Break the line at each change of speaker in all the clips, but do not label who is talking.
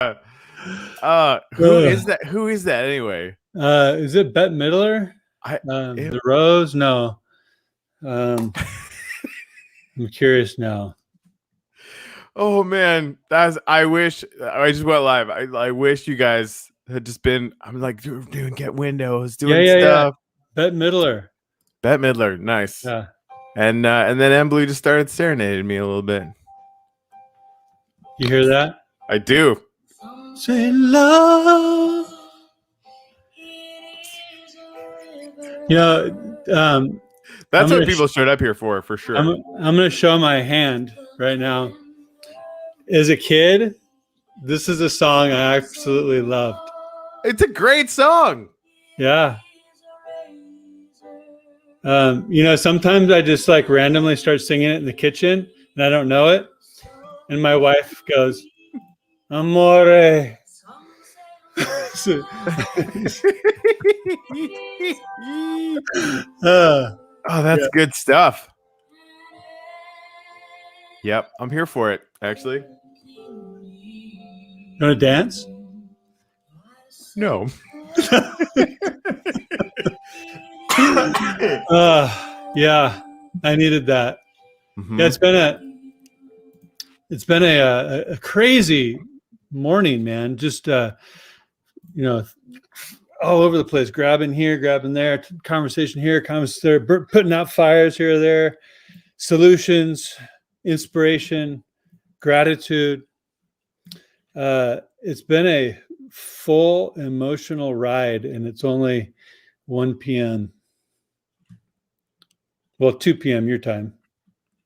Who is that? Who is that anyway?
Is it Bette Midler? The Rose? No. I'm curious now.
Oh man, I wish I just went live. I wish you guys had just been. I'm like doing get windows, doing stuff.
Yeah. Bette Midler.
Bette Midler, nice.
Yeah.
And then mBlu just started serenading me a little bit.
You hear that?
I do.
Say love.
That's what people showed up here for sure.
I'm going to show my hand right now. As a kid, this is a song I absolutely loved.
It's a great song.
Yeah. Sometimes I just like randomly start singing it in the kitchen and I don't know it. And my wife goes, Amore.
Oh, that's good stuff. Yep, I'm here for it, actually.
You want to dance?
No.
Yeah, I needed that. Mm-hmm. Yeah, it's been a crazy morning, man. Just all over the place, grabbing here, grabbing there, conversation here, conversation there, putting out fires here or there, solutions, inspiration, gratitude. It's been a full emotional ride, and it's only 1 p.m. Well, 2 p.m. your time.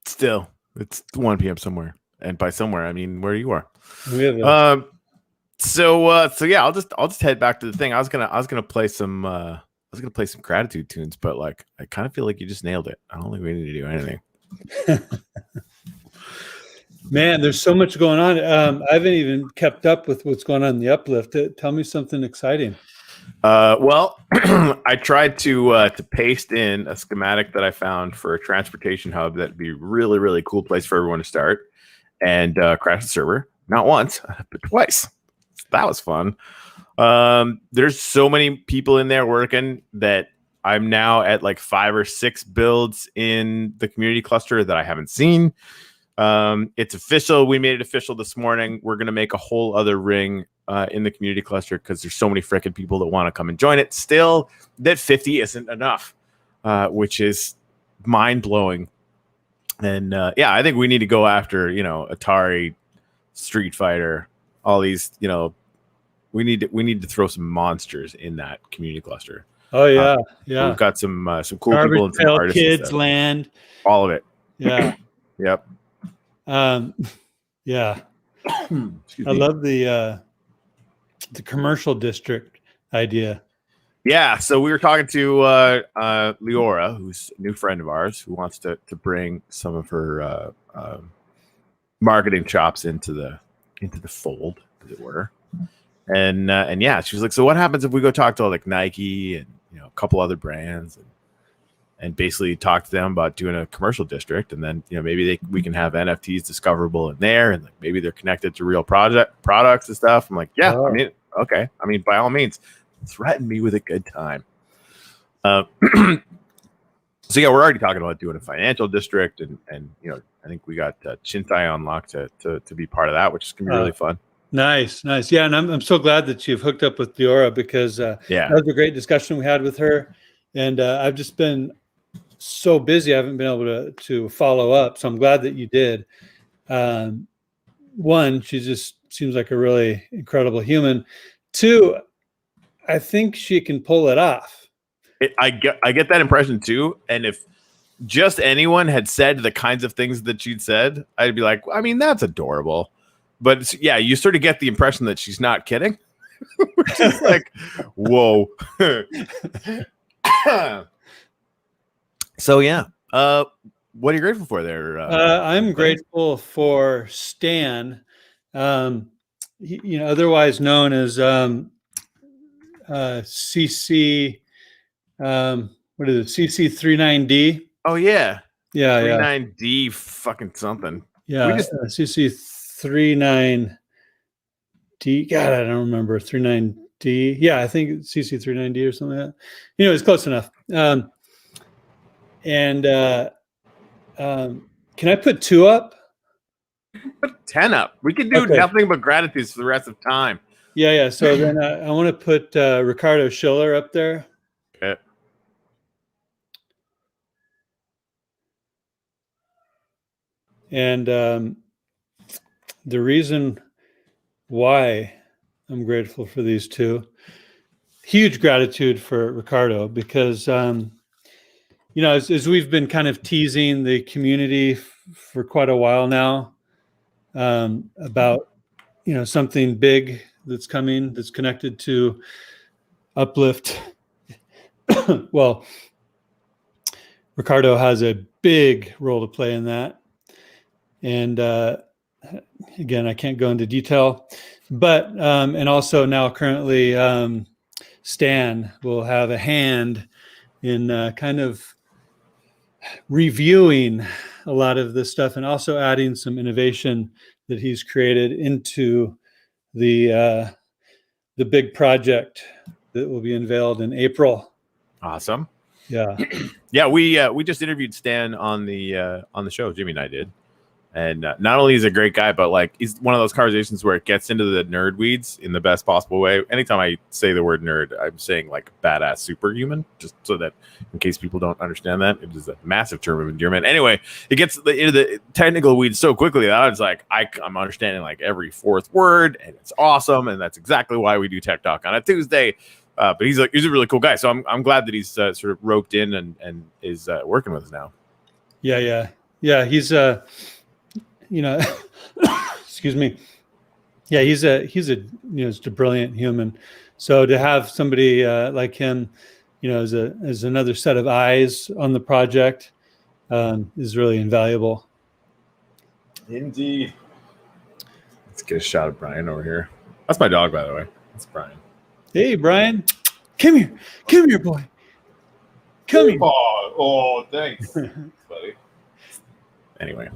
Still, it's 1 p.m. somewhere, and by somewhere I mean where you are. So yeah, I'll just head back to the thing. I was gonna play some gratitude tunes, but like I kind of feel like you just nailed it. I don't think we need to do anything.
Man, there's so much going on. I haven't even kept up with what's going on in the Uplift. Tell me something exciting.
Well, I tried to paste in a schematic that I found for a transportation hub that'd be really, really cool place for everyone to start, and crash the server not once but twice. That was fun. There's so many people in there working that I'm now at like 5 or 6 builds in the community cluster that I haven't seen. It's official. We made it official this morning. We're going to make a whole other ring in the community cluster because there's so many freaking people that want to come and join it. Still, that 50 isn't enough, which is mind-blowing. And yeah, I think we need to go after, Atari, Street Fighter, all these, we need to throw some monsters in that community cluster.
Oh yeah, yeah.
We've got some cool people and some artists.
Kids, land,
all of it.
Yeah.
Yep.
Yeah. I love the commercial district idea.
Yeah, so we were talking to Leora, who's a new friend of ours, who wants to bring some of her marketing chops into the fold, as it were. And yeah, she was like, so what happens if we go talk to like Nike and a couple other brands and basically talk to them about doing a commercial district, and then maybe we can have NFTs discoverable in there, and like maybe they're connected to real products and stuff. I'm like, yeah, I mean, okay, I mean, by all means, threaten me with a good time. So yeah, we're already talking about doing a financial district, and I think we got Chintai on lock to be part of that, which is gonna be really fun.
Nice. Yeah, and I'm so glad that you've hooked up with Leora because that was a great discussion we had with her, and I've just been so busy I haven't been able to follow up, so I'm glad that you did. One, she just seems like a really incredible human. Two, I think she can pull it off.
I get that impression too, and if just anyone had said the kinds of things that she'd said, I'd be like, I mean, that's adorable. But yeah, you sort of get the impression that she's not kidding, which is like, whoa. So yeah, what are you grateful for there?
I'm grateful for Stan, otherwise known as CC. What is it? CC39D.
Oh yeah,
39D
fucking something.
Yeah, CC39. God, I don't remember 39D. Yeah, I think it's CC39D or something like that. It's close enough. Can I put 2 up?
Put 10 up. We can do nothing but gratitudes for the rest of time.
Yeah. So then I want to put Ricardo Schiller up there.
Okay.
And the reason why I'm grateful for these two, huge gratitude for Ricardo, because as we've been kind of teasing the community for quite a while now, about something big that's coming, that's connected to Uplift. Well, Ricardo has a big role to play in that, and again, I can't go into detail, but and also now currently Stan will have a hand in kind of reviewing a lot of this stuff and also adding some innovation that he's created into the big project that will be unveiled in April.
Awesome.
Yeah.
Yeah, we just interviewed Stan on the show. Jimmy and I did. And not only is he a great guy, but like he's one of those conversations where it gets into the nerd weeds in the best possible way. Anytime I say the word nerd, I'm saying like badass superhuman, just so that in case people don't understand that, it is a massive term of endearment. Anyway, it gets into the technical weeds so quickly that I was like, I'm understanding like every fourth word, and it's awesome, and that's exactly why we do Tech Talk on a Tuesday. But he's a really cool guy, so I'm glad that he's sort of roped in and is working with us now.
Yeah. He's excuse me. Yeah, he's just a brilliant human. So to have somebody like him, as another set of eyes on the project, is really invaluable.
Indeed. Let's get a shot of Brian over here. That's my dog, by the way. That's Brian.
Hey, Brian, come here, boy. Come here.
Oh, thanks, buddy. Anyway.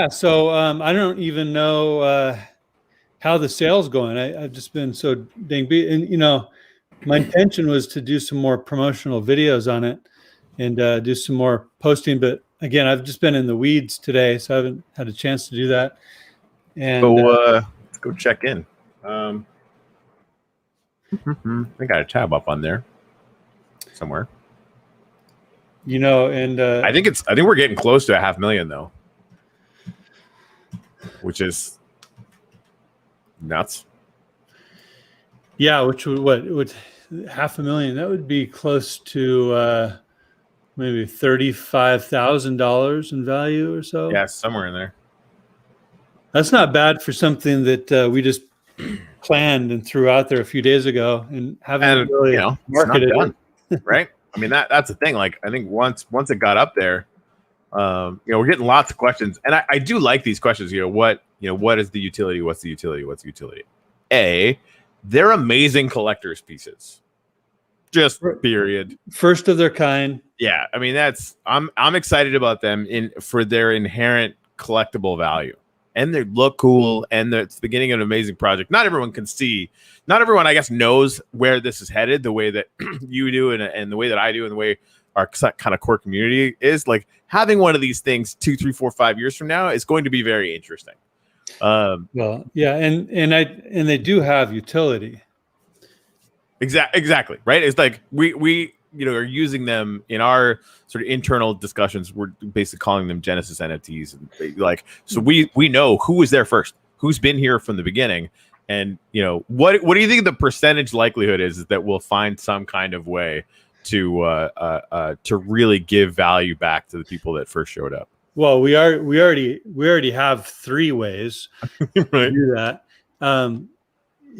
So I don't even know how the sale's going. I've just been so dang beat. And, my intention was to do some more promotional videos on it and do some more posting. But again, I've just been in the weeds today, so I haven't had a chance to do that. And
let's go check in. I got a tab up on there somewhere.
And
I think we're getting close to 500,000 though, which is nuts.
Yeah, which would 500,000? That would be close to maybe $35,000 in value or so.
Yeah, somewhere in there.
That's not bad for something that we just planned and threw out there a few days ago and haven't really marketed
it, right? I mean, that's the thing. Like, I think once it got up there, we're getting lots of questions, and I do like these questions. What is the utility? What's the utility? What's the utility? They're amazing collector's pieces. Just period.
First of their kind.
Yeah, I mean I'm excited about them for their inherent collectible value, and they look cool, and it's the beginning of an amazing project. Not everyone, I guess, knows where this is headed the way that you do, and the way that I do, and the way our kind of core community is. Like, having one of these things 2, 3, 4, 5 years from now is going to be very interesting.
Well, yeah, and they do have utility.
Exactly, right? It's like we are using them in our sort of internal discussions. We're basically calling them Genesis NFTs, and so we know who was there first, who's been here from the beginning, and what do you think the percentage likelihood is that we'll find some kind of way to really give value back to the people that first showed up?
Well, we already have 3 ways
right.
to do that.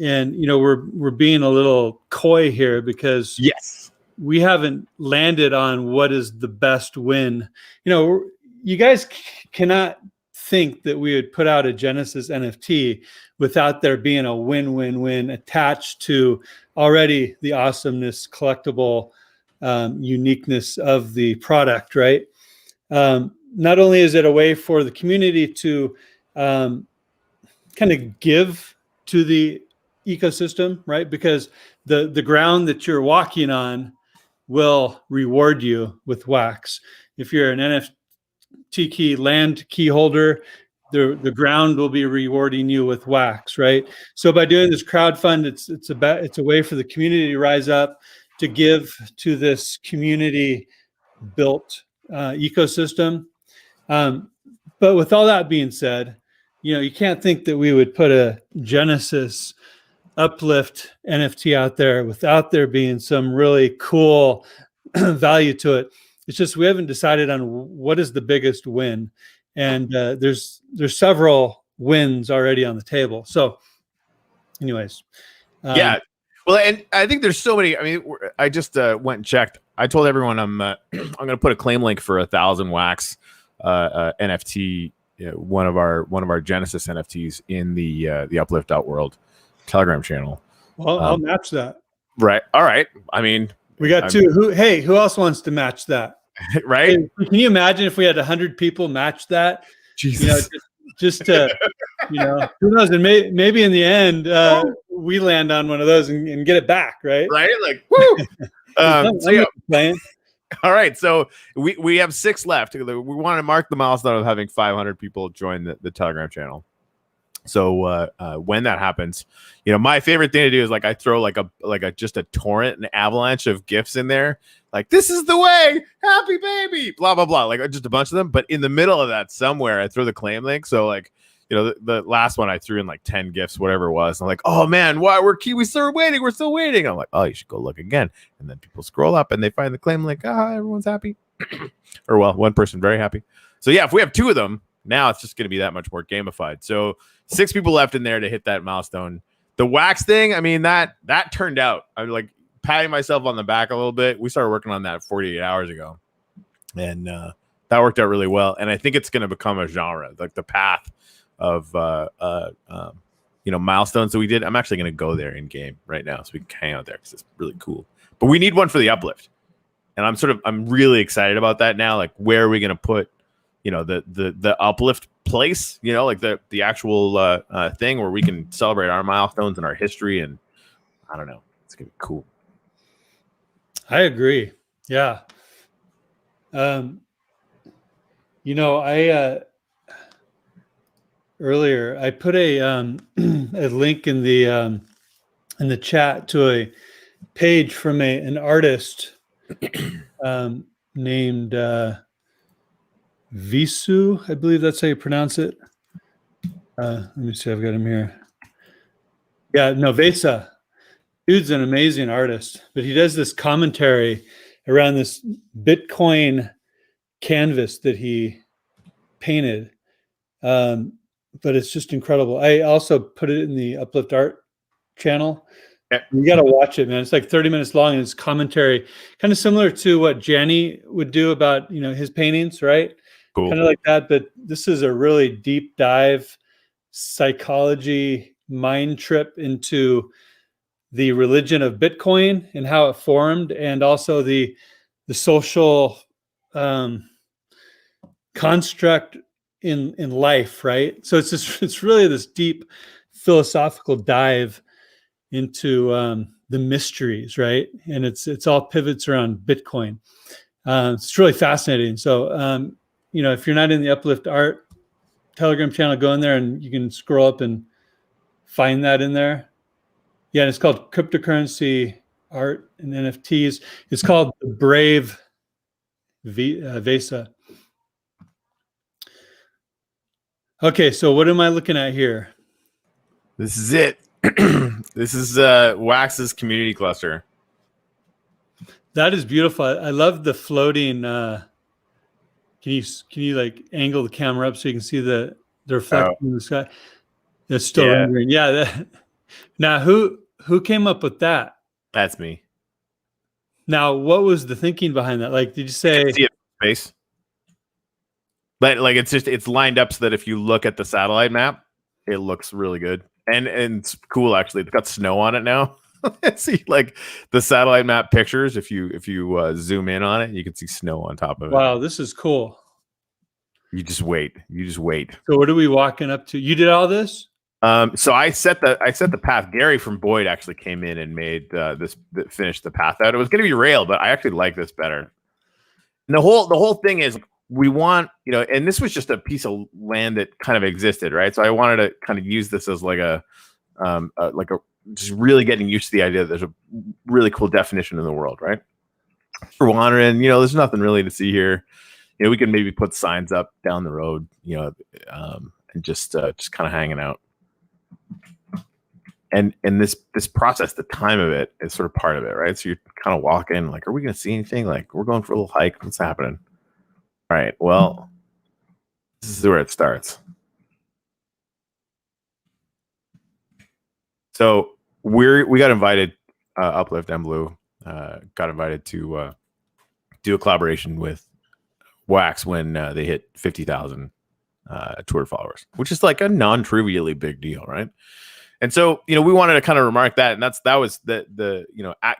And we're being a little coy here because we haven't landed on what is the best win. You guys cannot think that we would put out a Genesis NFT without there being a win-win-win attached to already the awesomeness, collectible uniqueness of the product, right? Not only is it a way for the community to kind of give to the ecosystem, right? Because the ground that you're walking on will reward you with wax. If you're an NFT key land key holder, the ground will be rewarding you with wax, right? So by doing this crowdfund, it's a way for the community to rise up, to give to this community built ecosystem. But with all that being said, you can't think that we would put a Genesis Uplift NFT out there without there being some really cool value to it. It's just we haven't decided on what is the biggest win, and there's several wins already on the table. So, anyways,
yeah. Well, and I think there's so many. I mean, I just went and checked. I told everyone I'm going to put a claim link for 1,000 wax NFT, one of our Genesis NFTs in the uplift.world Telegram channel.
Well, I'll match that.
Right. All right. I mean,
we got two. Who else wants to match that?
Right.
Hey, can you imagine if we had 100 people match that?
Jesus.
Just to, who knows? And maybe in the end, we land on one of those and get it back, right?
Right. Like, woo. All right. So we have 6 left. We want to mark the milestone of having 500 people join the Telegram channel. So when that happens, my favorite thing to do is I throw just a torrent, an avalanche of GIFs in there. Like, this is the way, happy baby, blah, blah, blah. Just a bunch of them. But in the middle of that somewhere, I throw the claim link. So the last one I threw in 10 GIFs, whatever it was. And I'm like, oh man, why we're still waiting. We're still waiting. I'm like, oh, you should go look again. And then people scroll up and they find the claim link. Everyone's happy. Or well, one person very happy. So yeah, if we have 2 of them, now it's just going to be that much more gamified. So 6 people left in there to hit that milestone. The wax thing, I mean, that turned out. I'm patting myself on the back a little bit. We started working on that 48 hours ago. And that worked out really well. And I think it's going to become a genre, the path of milestones that we did. I'm actually going to go there in game right now so we can hang out there because it's really cool. But we need one for the uplift. And I'm really excited about that now. Where are we going to put the uplift place, the actual thing where we can celebrate our milestones and our history. And I don't know, it's gonna be cool.
I agree. Yeah. Earlier I put a link in the chat to a page from an artist named Visu, I believe that's how you pronounce it. Let me see, I've got him here. Yeah, no, Vesa. Dude's an amazing artist, but he does this commentary around this Bitcoin canvas that he painted. But it's just incredible. I also put it in the Uplift Art channel. You got to watch it, man. It's 30 minutes long, and it's commentary, kind of similar to what Gianni would do about his paintings, right? Cool. Kind of like that, but this is a really deep dive psychology mind trip into the religion of Bitcoin and how it formed, and also the social construct in life, right? So it's really this deep philosophical dive into the mysteries, right? And it's all pivots around Bitcoin. It's really fascinating. So if you're not in the Uplift Art Telegram channel, go in there and you can scroll up and find that in there. Yeah, and it's called Cryptocurrency Art and NFTs. It's called the Brave Vesa. Okay, so what am I looking at here?
This is it. This is Wax's community cluster.
That is beautiful. I love the floating. Can you angle the camera up so you can see the reflection in the sky? It's still rendering. Yeah. Now, who came up with that?
That's me.
Now, what was the thinking behind that? Did you say
see it in space? But it's lined up so that if you look at the satellite map, it looks really good. And it's cool actually. It's got snow on it now. See the satellite map pictures. If you zoom in on it, you can see snow on top of it.
Wow, this is cool.
You just wait.
So what are we walking up to? You did all this?
So I set the path. Gary from Boyd actually came in and made finished the path out. It was going to be rail, but I actually like this better. And the whole thing is we want, and this was just a piece of land that kind of existed, right? So I wanted to kind of use this as like a just really getting used to the idea that there's a really cool definition in the world, right? For wandering, there's nothing really to see here. We can maybe put signs up down the road, and just kind of hanging out. And this process, the time of it is sort of part of it, right? So you're kind of walking, like, are we going to see anything? Like, we're going for a little hike. What's happening? All right. Well, this is where it starts. So we got invited, Uplift mBlu got invited to do a collaboration with Wax when they hit 50,000 Twitter followers, which is like a non-trivially big deal, right? And so, we wanted to kind of remark that, and that was the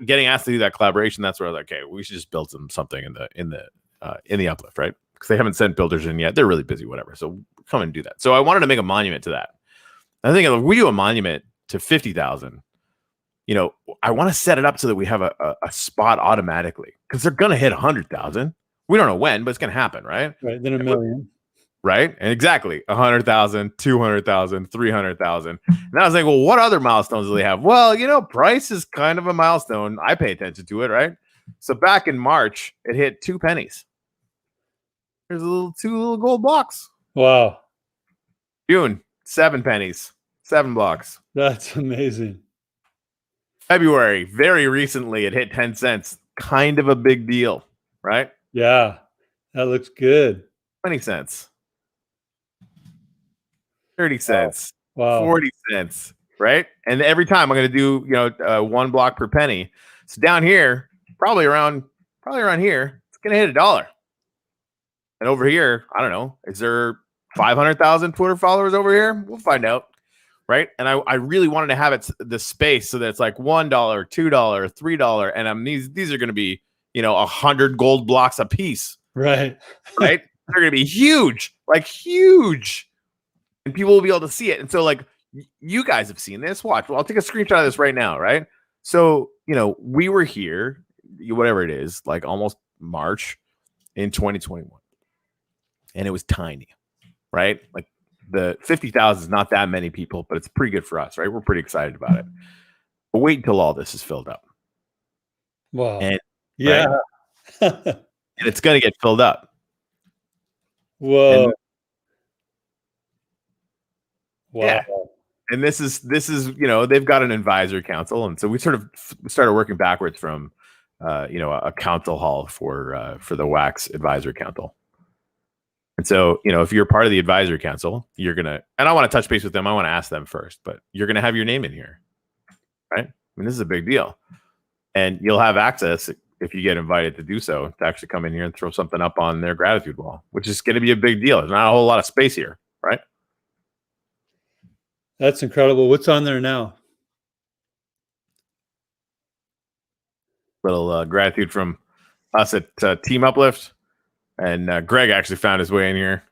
getting asked to do that collaboration. That's where I was like, okay, we should just build something in the Uplift, right? Because they haven't sent builders in yet. They're really busy, whatever. So come and do that. So I wanted to make a monument to that. I think if we do a monument to 50,000, I want to set it up so that we have a spot automatically, because they're gonna hit 100,000. We don't know when, but it's gonna happen, right?
Right. Then a million.
Right. And exactly 100,000, 200,000, 300,000. And I was like, well, what other milestones do they have? Well, price is kind of a milestone. I pay attention to it. Right. So back in March, it hit 2 pennies. There's two little gold blocks.
Wow.
June, 7 pennies, 7 blocks.
That's amazing.
February, very recently, it hit 10 cents. Kind of a big deal. Right.
Yeah. That looks good.
20 cents. 30 cents,
wow.
40 cents, right? And every time I'm going to do, 1 block per penny. So down here, probably around here, it's going to hit $1. And over here, I don't know, is there 500,000 Twitter followers over here? We'll find out, right? And I really wanted to have the space so that it's like $1, $2, $3, and these are going to be, 100 gold blocks a piece,
right?
Right? They're going to be huge, like huge. And people will be able to see it. And so, like, you guys have seen this. Watch. Well, I'll take a screenshot of this right now, right? So, we were here, whatever it is, like almost March in 2021. And it was tiny, right? Like the 50,000 is not that many people, but it's pretty good for us, right? We're pretty excited about it. But wait until all this is filled up.
Wow.
And,
yeah.
Right? And it's going to get filled up.
Whoa.
Wow. Yeah. And this is, they've got an advisor council. And so we sort of started working backwards from, a council hall for the Wax Advisor Council. And so, if you're part of the advisory council, you're going to, and I want to touch base with them. I want to ask them first, but you're going to have your name in here, right? I mean, this is a big deal. And you'll have access, if you get invited to do so, to actually come in here and throw something up on their gratitude wall, which is going to be a big deal. There's not a whole lot of space here, right?
That's incredible. What's on there now?
Little gratitude from us at Team Uplift. And Greg actually found his way in here.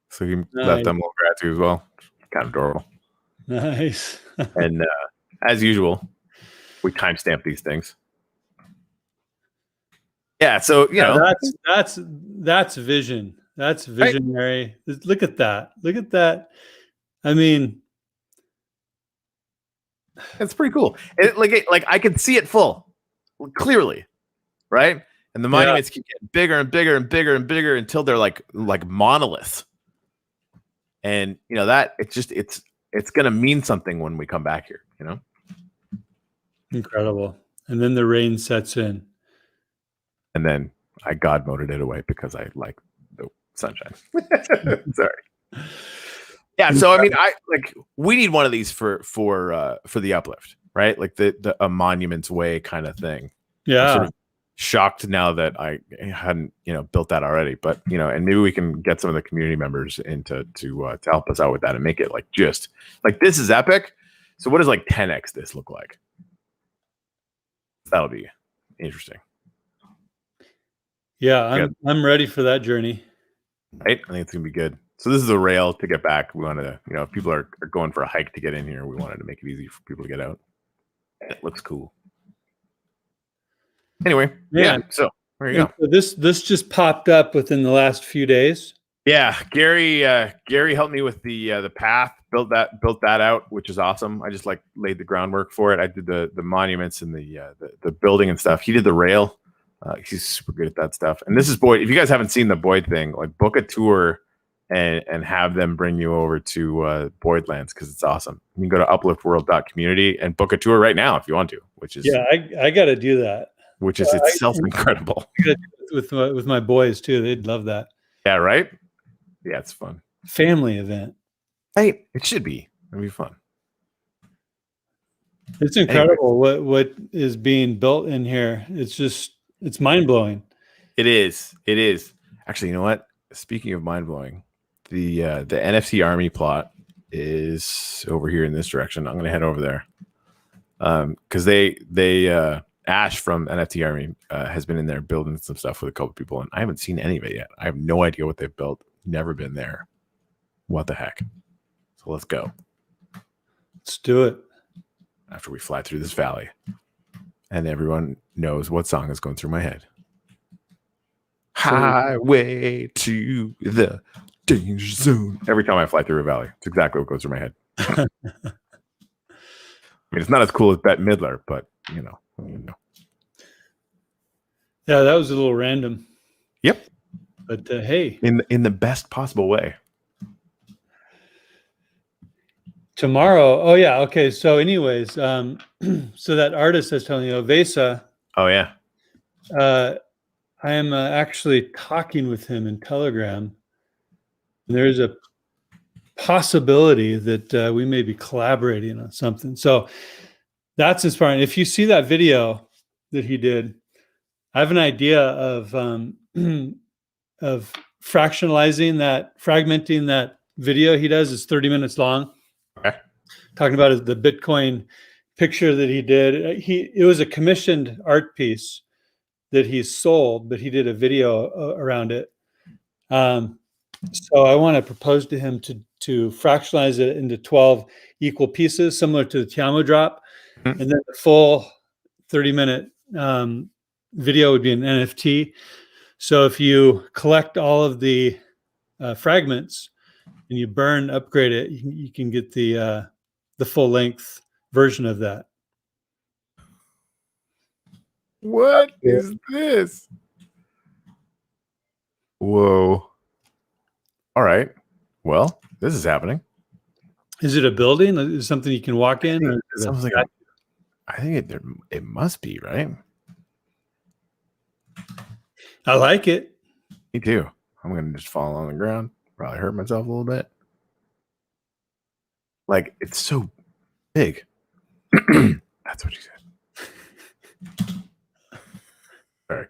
So he left them a little gratitude as well. Kind of adorable.
Nice.
And as usual, we timestamp these things. Yeah, so
that's vision. That's visionary. Right? Look at that. Look at that. I mean,
it's pretty cool. Like I can see it full, clearly, right? And the monuments keep getting bigger and bigger and bigger and bigger until they're like monoliths. And that it's gonna mean something when we come back here,
Incredible. And then the rain sets in.
And then I God moded it away because I like the sunshine. Sorry. Yeah, so I mean, we need one of these for the Uplift, right? Like the a Monuments Way kind of thing.
Yeah.
I'm sort of shocked now that I hadn't built that already, but and maybe we can get some of the community members in to help us out with that and make it like just like this is epic. So what does like 10x this look like? That'll be interesting.
Yeah, I'm ready for that journey.
Right, I think it's gonna be good. So this is a rail to get back. We wanted to, if people are going for a hike to get in here, we wanted to make it easy for people to get out. It looks cool. Anyway, yeah. So there you go.
So this just popped up within the last few days.
Yeah, Gary helped me with the path, built that out, which is awesome. I just laid the groundwork for it. I did the monuments and the building and stuff. He did the rail. He's super good at that stuff. And this is Boyd. If you guys haven't seen the Boyd thing, book a tour and have them bring you over to Boyd Lands, because it's awesome. You can go to upliftworld.community and book a tour right now if you want to. Which is
I got to do that.
Which is itself incredible.
With my boys too, they'd love that.
Yeah, right. Yeah, it's fun.
Family event.
Hey, it should be. It'll be fun.
It's incredible what is being built in here. It's mind blowing.
It is. Actually, you know what? Speaking of mind blowing, the NFT army plot is over here in this direction. I'm going to head over there because they Ash from NFT Army has been in there building some stuff with a couple people, and I haven't seen any of it yet. I have no idea what they've built. Never been there. What the heck? So let's go.
Let's do it.
After we fly through this valley, and everyone knows what song is going through my head. Highway to the danger zone. Every time I fly through a valley, it's exactly what goes through my head. I mean, it's not as cool as Bette Midler, but you know.
Yeah, that was a little random.
Yep.
But hey,
in the best possible way.
Tomorrow. Oh yeah. Okay. So, anyways, so that artist I was telling you, Ovesa.
Oh yeah.
I am actually talking with him in Telegram. There's a possibility that we may be collaborating on something. So that's inspiring. If you see that video that he did, I have an idea of fractionalizing fragmenting that video he does. It's 30 minutes long.
Okay.
Talking about the Bitcoin picture that he did. It was a commissioned art piece that he sold, but he did a video around it. So I want to propose to him to fractionalize it into 12 equal pieces, similar to the Tiamo drop. Mm-hmm. And then the full 30-minute video would be an NFT. So if you collect all of the fragments and you upgrade it, you can get the full length version of that.
What is this? Whoa. All right. Well, this is happening.
Is it a building? Is it something you can walk in?
I think it must be, right?
I like it.
Me too. I'm going to just fall on the ground. Probably hurt myself a little bit. It's so big. That's what she said. Sorry.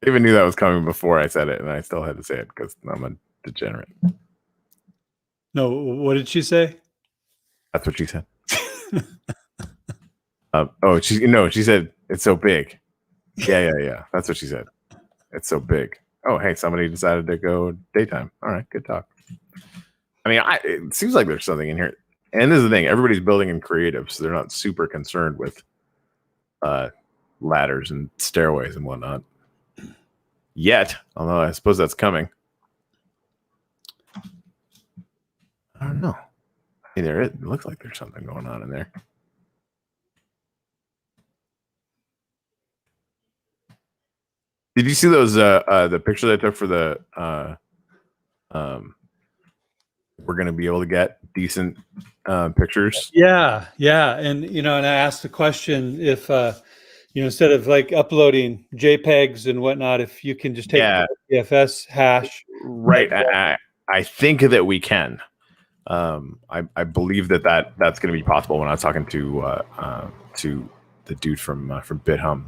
I even knew that was coming before I said it, and I still had to say it because I'm a degenerate.
No, what did she say?
That's what she said. She said it's so big. Yeah. That's what she said. It's so big. Oh, hey, somebody decided to go daytime. All right, good talk. I mean, it seems like there's something in here. And this is the thing, everybody's building in creative, so they're not super concerned with ladders and stairways and whatnot. Yet, although I suppose that's coming. I don't know. Either it looks like there's something going on in there. Did you see those the picture I took for the we're going to be able to get decent pictures?
Yeah. And and I asked the question if instead of uploading JPEGs and whatnot, if you can just take the PFS hash.
Right. I think that we can. I believe that's going to be possible. When I was talking to the dude from BitHum,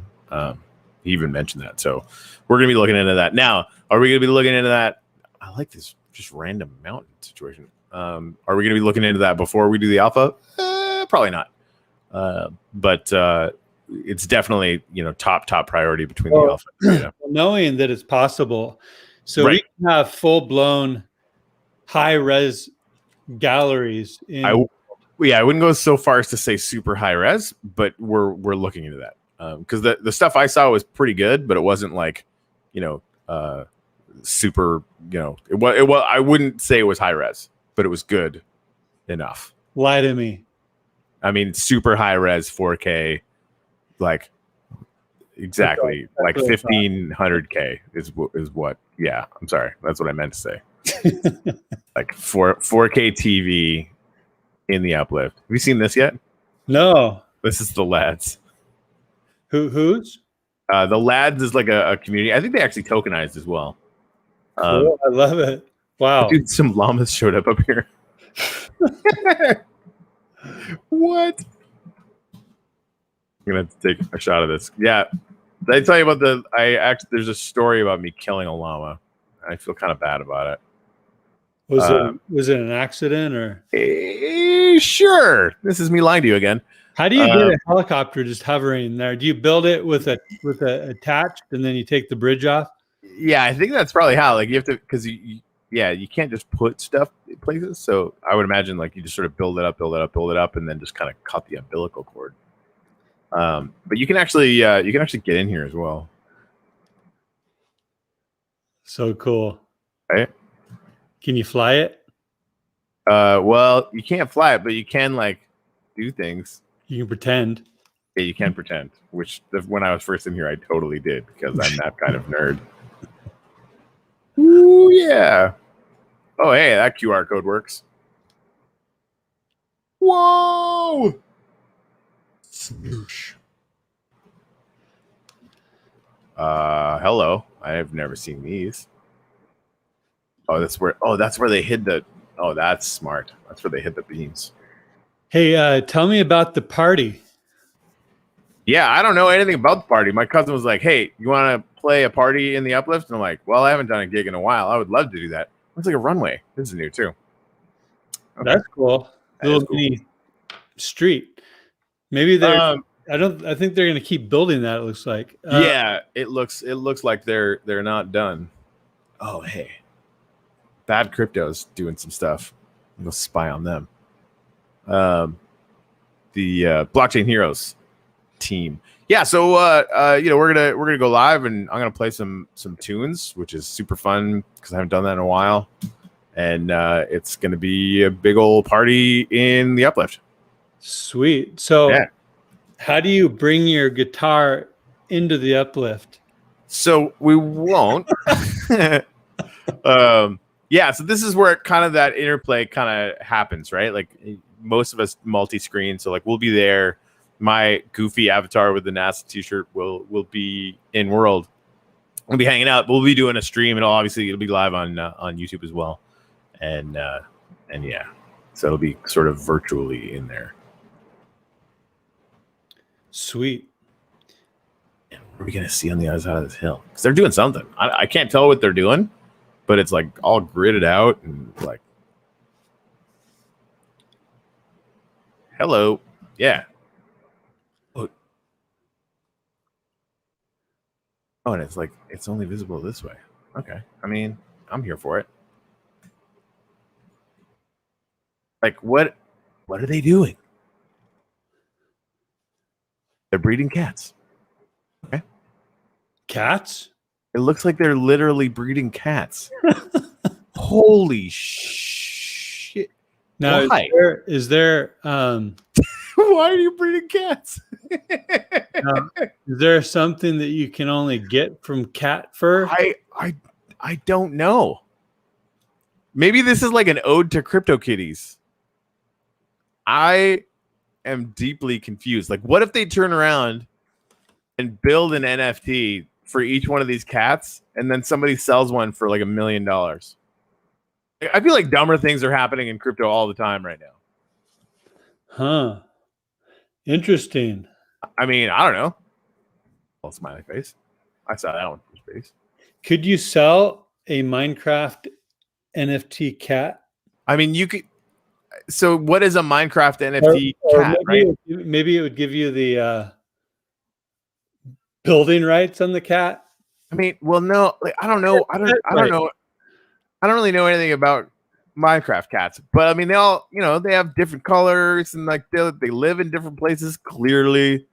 he even mentioned that. So we're going to be looking into that. Now, are we going to be looking into that? I like this just random mountain situation. Are we going to be looking into that before we do the alpha? Probably not. But it's definitely top priority between the alpha.
Knowing that it's possible, so we can have full blown high res galleries
I
in.
I wouldn't go so far as to say super high res, but we're looking into that because the stuff I saw was pretty good, but it wasn't like, super. I wouldn't say it was high res, but it was good enough.
Lie to me.
I mean, super high res 4K, like exactly like 1500K is what. Yeah, I'm sorry, that's what I meant to say. Like 4K TV in the Uplift. Have you seen this yet?
No.
This is the Lads.
Whose?
The Lads is like a community. I think they actually tokenized as well.
Cool. I love it. Wow.
Dude, some llamas showed up here. What? I'm gonna have to take a shot of this. Yeah. Did I tell you about there's a story about me killing a llama. I feel kind of bad about it.
Was it an accident or?
Sure. This is me lying to you again.
How do you get a helicopter just hovering there? Do you build it with a attached and then you take the bridge off?
Yeah, I think that's probably how. Like you have to, because you can't just put stuff in places. So I would imagine like you just sort of build it up, and then just kind of cut the umbilical cord. But you can actually get in here as well.
So cool.
Right?
Can you fly it?
Well, you can't fly it, but you can like do things.
You can pretend.
Yeah, you can pretend. Which when I was first in here, I totally did because I'm that kind of nerd. Ooh yeah. Oh hey, that QR code works. Whoa. Swoosh. Hello. I have never seen these. Oh, that's where they hid the. Oh, that's smart. That's where they hid the beams.
Hey, tell me about the party.
Yeah, I don't know anything about the party. My cousin was like, "Hey, you want to play a party in the Uplift?" And I'm like, "Well, I haven't done a gig in a while. I would love to do that." Looks like a runway. This is new too.
Okay. That's cool. Little mini street. Maybe they're. I think they're going to keep building that. It looks like.
Yeah, it looks like they're not done. Oh hey, Bad Crypto's doing some stuff. We'll spy on them. The Blockchain Heroes team. Yeah, so we're gonna go live, and I'm gonna play some tunes, which is super fun because I haven't done that in a while, and it's gonna be a big old party in the Uplift.
Sweet. So, how do you bring your guitar into the Uplift?
So we won't. Yeah, so this is where kind of that interplay kind of happens, right? Like most of us multi-screen, so like we'll be there. My goofy avatar with the NASA t-shirt will be in world. We'll be hanging out. We'll be doing a stream, and it'll be live on YouTube as well. And yeah, so it'll be sort of virtually in there.
Sweet.
And what are we gonna see on the other side of this hill? Because they're doing something. I can't tell what they're doing, but it's like all gridded out and like, hello, yeah. Oh, and it's like it's only visible this way. Okay, I mean, I'm here for it. Like, what are they doing? They're breeding cats. Okay.
Cats?
It looks like they're literally breeding cats. Holy shit.
Now,
why?
Is there
why are you breeding cats?
Is there something that you can only get from cat fur?
I don't know. Maybe this is like an ode to CryptoKitties. I am deeply confused. Like, what if they turn around and build an NFT for each one of these cats, and then somebody sells one for like $1 million? I feel like dumber things are happening in crypto all the time right now.
Huh. Interesting.
I mean, I don't know. Well, smiley face. I saw that one for space.
Could you sell a Minecraft NFT cat?
I mean, you could. So, what is a Minecraft NFT cat?
Maybe it would give you the building rights on the cat.
I mean, well, no, like, I don't know. I don't know. I don't really know anything about Minecraft cats, but I mean, they all, they have different colors and like they live in different places. Clearly,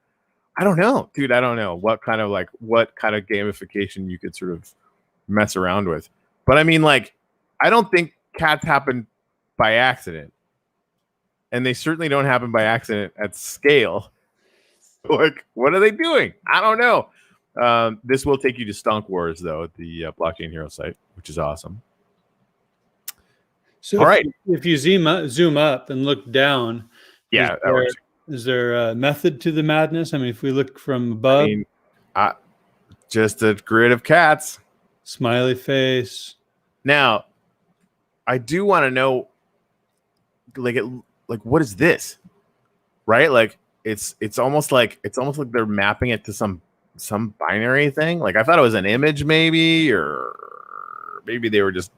I don't know, dude. I don't know what kind of gamification you could sort of mess around with. But I mean, like, I don't think cats happen by accident, and they certainly don't happen by accident at scale. Like, what are they doing? I don't know. This will take you to Stunk Wars, though, at the Blockchain Hero site, which is awesome.
So all right, if you zoom up and look down, is there a method to the madness? I mean, if we look from above,
just a grid of cats,
smiley face.
Now, I do want to know, like, what is this? Right? Like, it's almost like they're mapping it to some binary thing. Like, I thought it was an image, maybe, or maybe they were just,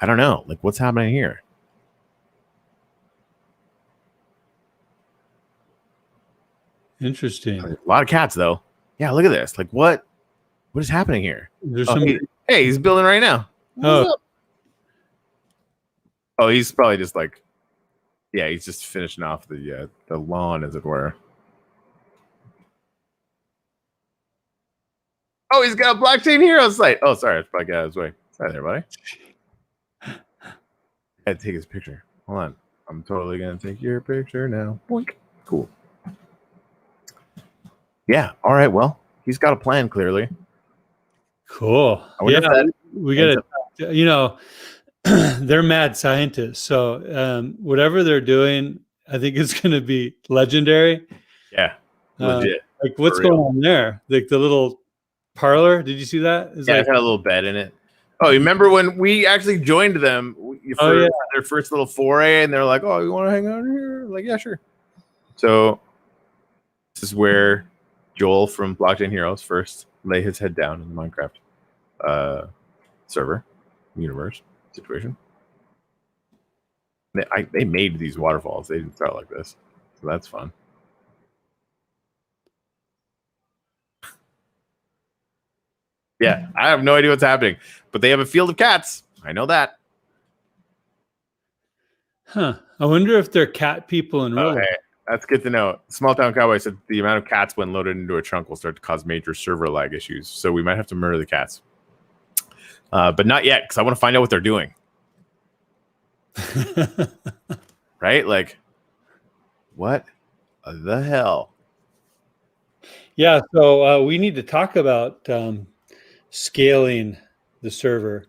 I don't know. Like, what's happening here?
Interesting.
A lot of cats, though. Yeah, look at this. Like, what is happening here? Hey, he's building right now. Oh, he's probably just like, yeah, he's just finishing off the lawn, as it were. Oh, he's got a Blockchain Hero site. Oh, sorry, I probably got out of his way. Sorry there, buddy. I had to take his picture. Hold on. I'm totally going to take your picture now. Boink. Cool. Yeah. All right. Well, he's got a plan, clearly.
Cool. Yeah. We got to, they're mad scientists. So whatever they're doing, I think it's going to be legendary.
Yeah. Legit.
Like, what's going on there? Like the little parlor. Did you see that?
It's had a little bed in it. Oh, you remember when we actually joined them for their first little foray, and they're like, "Oh, you want to hang out here?" Like, yeah, sure. So this is where Joel from Blockchain Heroes first lay his head down in the Minecraft server universe situation. They made these waterfalls. They didn't start like this, so that's fun. Yeah, I have no idea what's happening, but they have a field of cats. I know that.
Huh. I wonder if they're cat people in real life.
That's good to know. Small Town Cowboy said the amount of cats when loaded into a trunk will start to cause major server lag issues. So we might have to murder the cats. But not yet, because I want to find out what they're doing. Right? Like, what the hell?
Yeah, so we need to talk about scaling the server.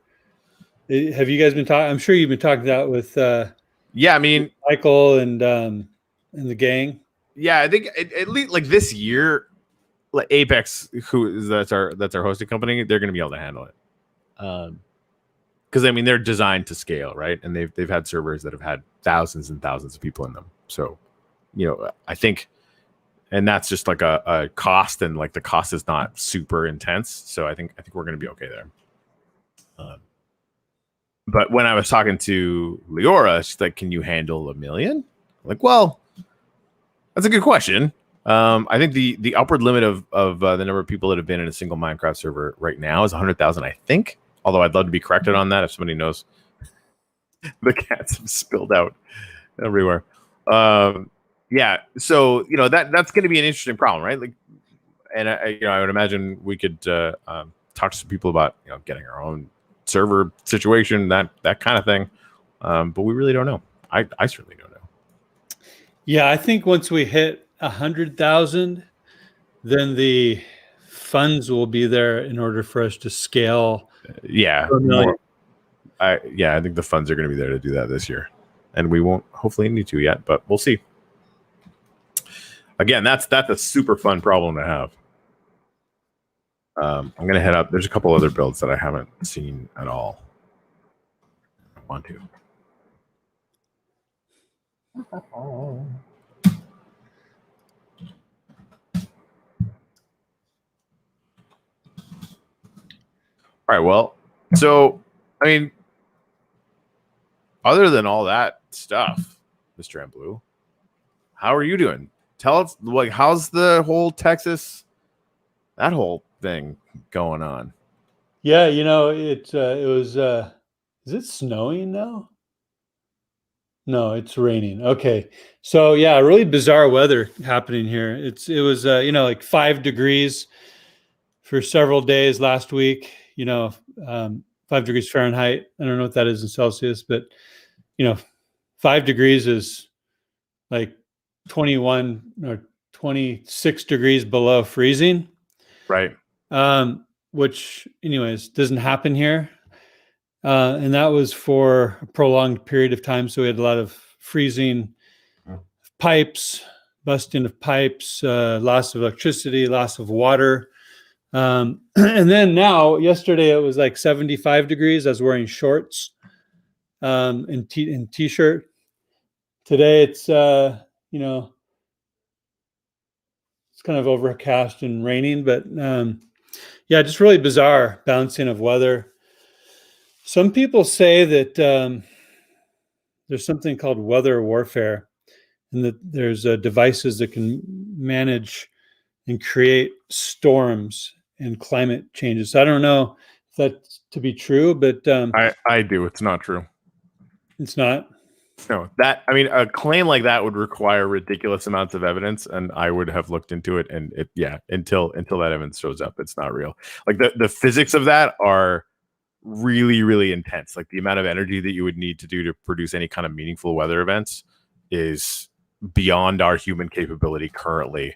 Have you guys been talking? I'm sure you've been talking that with
I mean,
Michael and the gang.
Yeah, I think at least like this year, like Apex, that's our hosting company, they're going to be able to handle it. Because I mean, they're designed to scale, right? And they've had servers that have had thousands and thousands of people in them. So, I think. And that's just like a cost, and like the cost is not super intense. So I think we're going to be okay there. But when I was talking to Leora, she's like, "Can you handle 1 million?" I'm like, well, that's a good question. I think the upward limit of the number of people that have been in a single Minecraft server right now is 100,000. I think, although I'd love to be corrected on that if somebody knows. The cats have spilled out everywhere. Yeah, so that's going to be an interesting problem, right? Like, and I would imagine we could talk to some people about getting our own server situation, that kind of thing. But we really don't know. I certainly don't know.
Yeah, I think once we hit 100,000, then the funds will be there in order for us to scale.
I think the funds are going to be there to do that this year, and we won't hopefully need to yet, but we'll see. Again, that's a super fun problem to have. I'm going to head up. There's a couple other builds that I haven't seen at all. I want to. All right. Well, so, I mean, other than all that stuff, Mr. mBlu, how are you doing? Tell us, like, how's the whole Texas, that whole thing going on?
Yeah, it was. Is it snowing now? No, it's raining. Okay. So yeah, really bizarre weather happening here. It was like 5 degrees for several days last week, 5 degrees Fahrenheit. I don't know what that is in Celsius, but 5 degrees is like 21 or 26 degrees below freezing.
Right.
Which anyways doesn't happen here. And that was for a prolonged period of time. So we had a lot of freezing pipes, busting of pipes, loss of electricity, loss of water. And then now, yesterday, it was like 75 degrees. I was wearing shorts and t-shirt. Today, it's, it's kind of overcast and raining, but yeah, just really bizarre bouncing of weather. Some people say that there's something called weather warfare, and that there's devices that can manage and create storms and climate changes. So I don't know if that's to be true, but
I do. It's not true.
It's not.
No, a claim like that would require ridiculous amounts of evidence, and I would have looked into it. And until that evidence shows up, it's not real. Like the physics of that are really, really intense. Like the amount of energy that you would need to do to produce any kind of meaningful weather events is beyond our human capability currently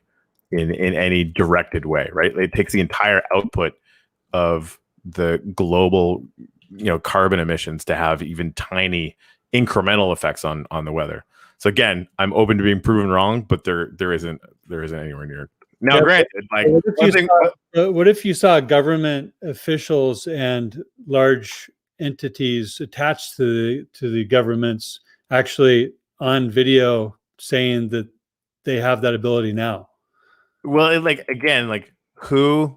in any directed way, right? It takes the entire output of the global, carbon emissions to have even tiny incremental effects on the weather. So again, I'm open to being proven wrong, but there isn't anywhere near. Now, granted, like
what if you saw government officials and large entities attached to the governments actually on video saying that they have that ability now?
Well,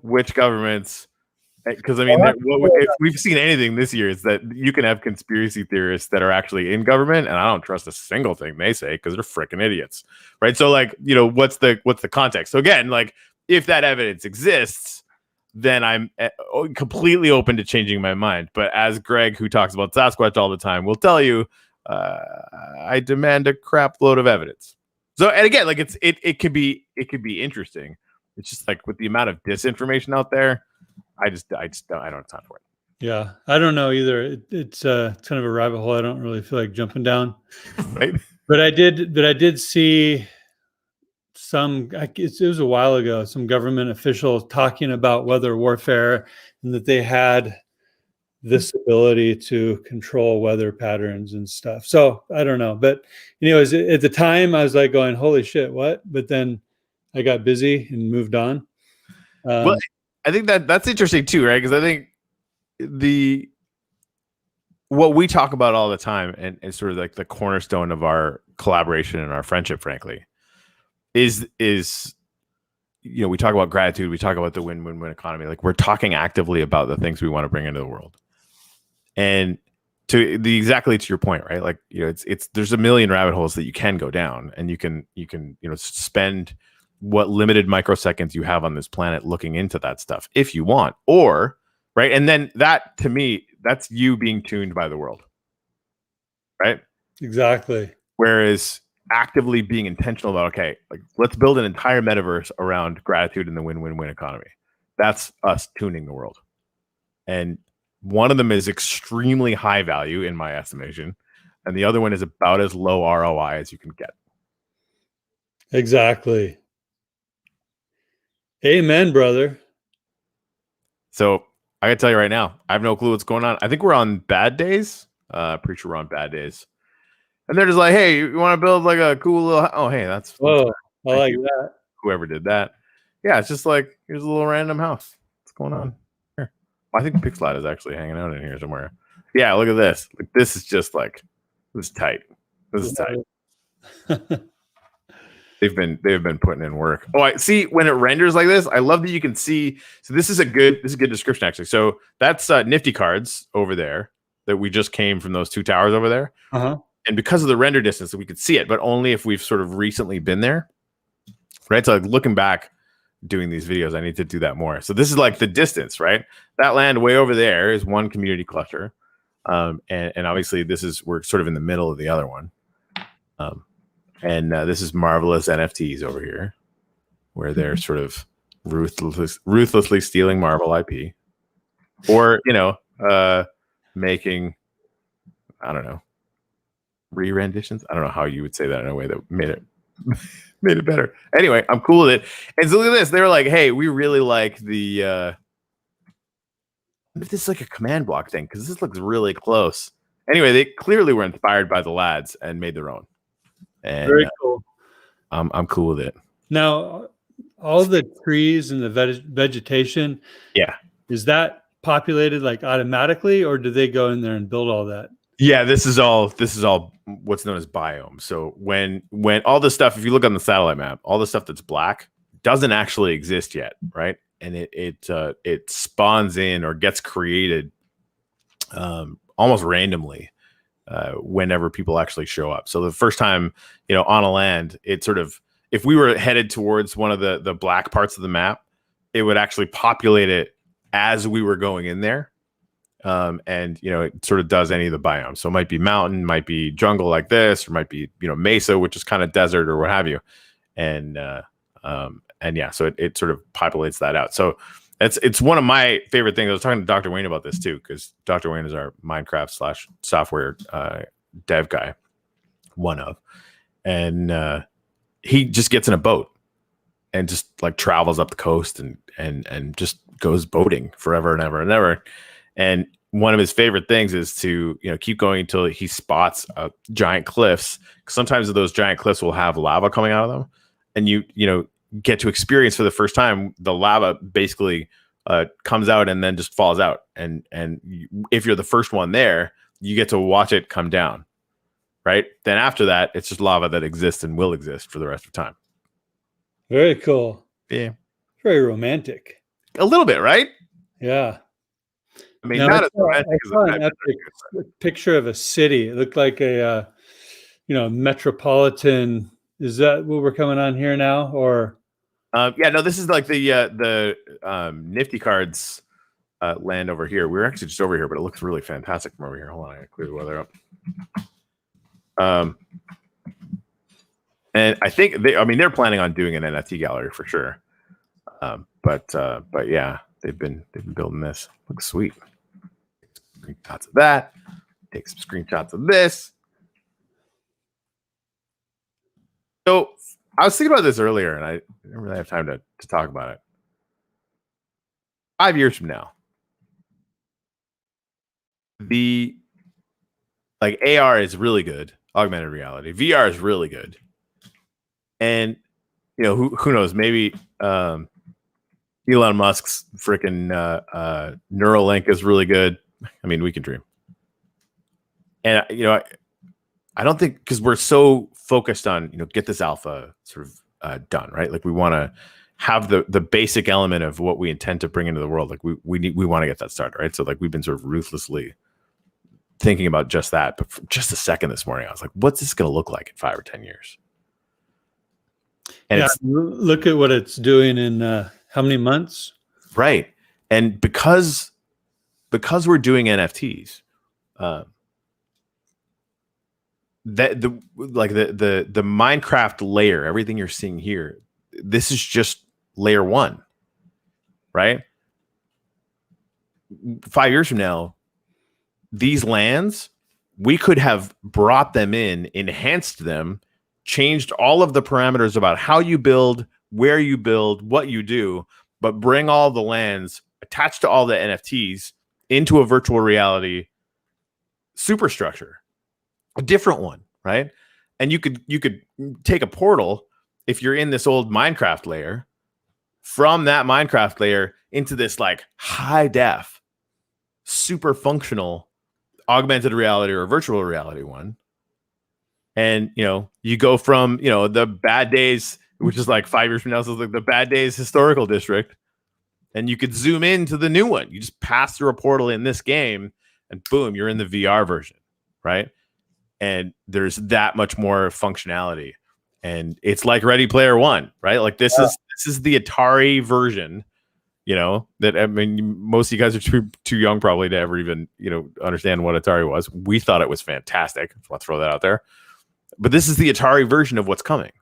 which governments? Because if we've seen anything this year, is that you can have conspiracy theorists that are actually in government, and I don't trust a single thing they say because they're freaking idiots, right? So, what's the context? So again, if that evidence exists, then I'm completely open to changing my mind. But as Greg, who talks about Sasquatch all the time, will tell you, I demand a crap load of evidence. So, and again, it could be interesting. It's just with the amount of disinformation out there. I don't have time for it.
Yeah, I don't know either. It's kind of a rabbit hole I don't really feel like jumping down.
Right.
But I did see it was a while ago, some government officials talking about weather warfare and that they had this ability to control weather patterns and stuff. So I don't know. But at the time I was like going, holy shit, what? But then I got busy and moved on.
Well, I think that's interesting too, right? Because I think what we talk about all the time and sort of the cornerstone of our collaboration and our friendship, frankly, is we talk about gratitude, we talk about the win-win-win economy. We're talking actively about the things we want to bring into the world. And exactly to your point, right? There's a million rabbit holes that you can go down, and you can spend what limited microseconds you have on this planet looking into that stuff if you want, or right. And then that, to me, that's you being tuned by the world. Right.
Exactly.
Whereas actively being intentional about, okay, let's build an entire metaverse around gratitude and the win-win-win economy. That's us tuning the world. And one of them is extremely high value in my estimation. And the other one is about as low ROI as you can get.
Exactly. Amen, brother.
So I gotta tell you right now, I have no clue what's going on. I think we're on bad days. Pretty sure we're on bad days. And they're just like, hey, you want to build a cool little... Oh, hey, that's...
Whoa, I like that.
Whoever did that. Yeah, it's just here's a little random house. What's going on here? Well, I think Pixelad is actually hanging out in here somewhere. Yeah, look at this. This is just this is tight. This is tight. They've been putting in work. Oh, I see when it renders like this. I love that you can see. So this is a good description, actually. So that's Nifty Cards over there that we just came from those two towers over there.
Uh-huh.
And because of the render distance, we could see it, but only if we've sort of recently been there. Right. So looking back, doing these videos, I need to do that more. So this is the distance, right? That land way over there is one community cluster. And obviously we're sort of in the middle of the other one. And this is Marvelous NFTs over here, where they're sort of ruthlessly stealing Marvel IP, or making, I don't know, re-renditions. I don't know how you would say that in a way that made it better. Anyway, I'm cool with it. And so look at this. They were like, hey, we really like the if this is like a command block thing, because this looks really close. Anyway, they clearly were inspired by the lads and made their own. And
very cool.
I'm cool with it.
Now, all the trees and the vegetation, is that populated like automatically, or do they go in there and build all that?
Yeah, this is all what's known as biome. So when all this stuff, if you look on the satellite map, all the stuff that's black doesn't actually exist yet, right? And it spawns in or gets created almost randomly whenever people actually show up. So the first time, on a land, it sort of, if we were headed towards one of the black parts of the map, it would actually populate it as we were going in there. And it sort of does any of the biomes. So it might be mountain, might be jungle like this, or might be mesa, which is kind of desert or what have you. And yeah, so it sort of populates that out. So it's one of my favorite things. I was talking to Dr. Wayne about this too, because Dr. Wayne is our Minecraft / software dev guy, one of, and he just gets in a boat and just like travels up the coast and just goes boating forever and ever and ever. And one of his favorite things is to keep going until he spots giant cliffs. Sometimes those giant cliffs will have lava coming out of them, and you get to experience for the first time the lava basically comes out and then just falls out. And if you're the first one there, you get to watch it come down. Right? Then after that, it's just lava that exists and will exist for the rest of time.
Very cool.
Yeah.
Very romantic.
A little bit, right?
Yeah.
I mean, not as romantic as
a picture of a city. It looked like a metropolitan. Is that what we're coming on here now? Or
yeah, no, this is like the Nifty Cards land over here. We're actually just over here, but it looks really fantastic from over here. Hold on, I gotta clear the weather up. And I think they're planning on doing an NFT gallery for sure. But yeah, they've been building this. Looks sweet. Screenshots of that. Take some screenshots of this. So I was thinking about this earlier, and I didn't really have time to talk about it. 5 years from now, the AR is really good. Augmented reality, VR is really good, and who knows? Maybe Elon Musk's freaking Neuralink is really good. I mean, we can dream. And I don't think, because we're so focused on get this alpha sort of done, right? Like we want to have the basic element of what we intend to bring into the world. Like we want to get that started, right? So like we've been sort of ruthlessly thinking about just that. But for just a second this morning, I was like, what's this going to look like in 5 or 10 years? And
look at what it's doing in how many months?
Right. And because we're doing NFTs, that the Minecraft layer, everything you're seeing here, this is just layer 1, right? 5 years from now, these lands, we could have brought them in, enhanced them, changed all of the parameters about how you build, where you build, what you do, but bring all the lands attached to all the NFTs into a virtual reality superstructure, a different one, right? And you could take a portal if you're in this old Minecraft layer, from that Minecraft layer into this like high def, super functional augmented reality or virtual reality one. And you go from the Bad Days, which is like 5 years from now, so it's like the Bad Days historical district, and you could zoom into the new one. You just pass through a portal in this game, and boom, you're in the VR version, right? And there's that much more functionality, and it's like Ready Player One, right? Like this is the Atari version. Most of you guys are too young probably to ever even understand what Atari was. We thought it was fantastic. I'll throw that out there. but this is the Atari version of what's coming,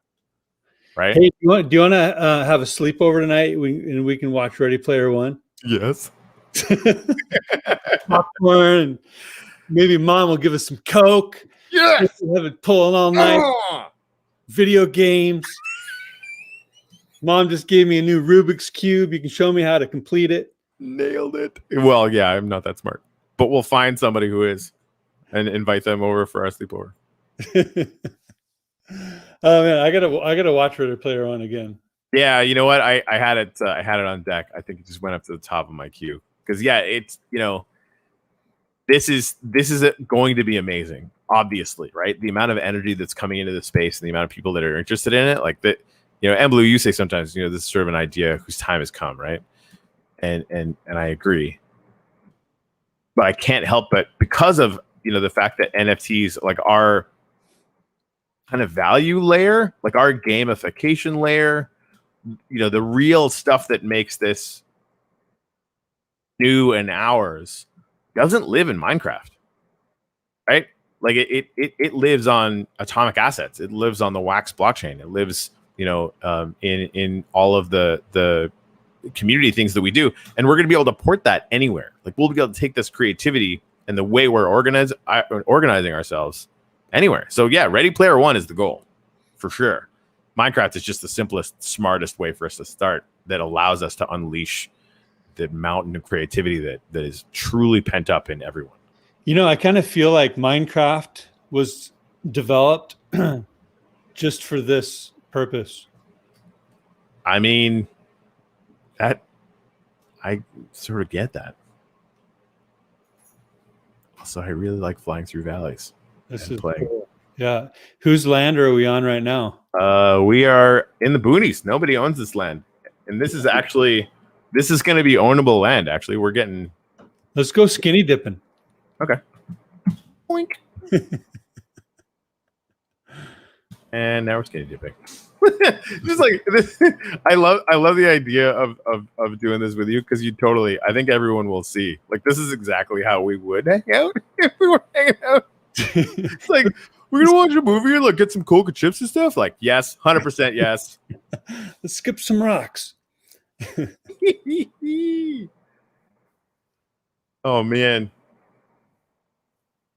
right?
Hey, do you want to have a sleepover tonight? And we can watch Ready Player One.
Yes.
Popcorn, and maybe Mom will give us some Coke.
Yes.
We'll have it pulling all night. Video games. Mom just gave me a new Rubik's Cube. You can show me how to complete it.
Nailed it. Well, yeah, I'm not that smart, but we'll find somebody who is and invite them over for our sleepover.
Oh man, I gotta watch Ready Player One again.
Yeah, you know what? I had it on deck. I think it just went up to the top of my queue because yeah, it's this is going to be amazing. Obviously, right? The amount of energy that's coming into the space and the amount of people that are interested in it, like that. mBlu, you say sometimes, this is sort of an idea whose time has come, right? And I agree, but I can't help but because of the fact that NFTs like our kind of value layer, like our gamification layer, the real stuff that makes this new and ours doesn't live in Minecraft, right? Like it lives on atomic assets. It lives on the Wax blockchain. It lives, in all of the community things that we do, and we're going to be able to port that anywhere. Like we'll be able to take this creativity and the way we're organizing ourselves anywhere. So yeah, Ready Player One is the goal for sure. Minecraft is just the simplest, smartest way for us to start that allows us to unleash the mountain of creativity that is truly pent up in everyone.
I kind of feel like Minecraft was developed just for this purpose.
I mean, that I sort of get that. Also, I really like flying through valleys.
This is playing. Cool. Yeah. Whose land are we on right now?
We are in the boonies. Nobody owns this land. And this is going to be ownable land. Actually, we're getting.
Let's go skinny dipping.
Okay. Boink. And now we're skinny dipping. Just like this, I love the idea of doing this with you because I think everyone will see. Like this is exactly how we would hang out if we were hanging out. It's like we're gonna watch a movie and like get some Coke and chips and stuff. Like yes, 100% yes.
Let's skip some rocks.
Oh man.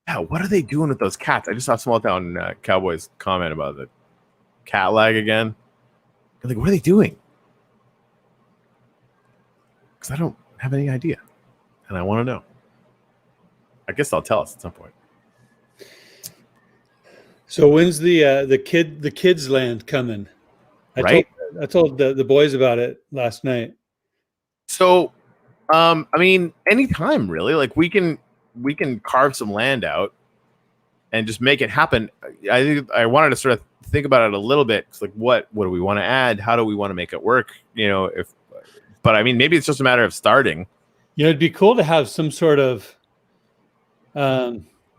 Yeah, what are they doing with those cats? I just saw Small Town Cowboys comment about the cat lag again. I'm like, what are they doing? Because I don't have any idea, and I want to know. I guess they'll tell us at some point.
So when's the kids land coming? I told the boys about it last night. So,
I mean, anytime really. Like we can carve some land out and just make it happen. I think I wanted to sort of think about it a little bit. It's like, what do we want to add? How do we want to make it work? But I mean, maybe it's just a matter of starting.
It'd be cool to have some sort of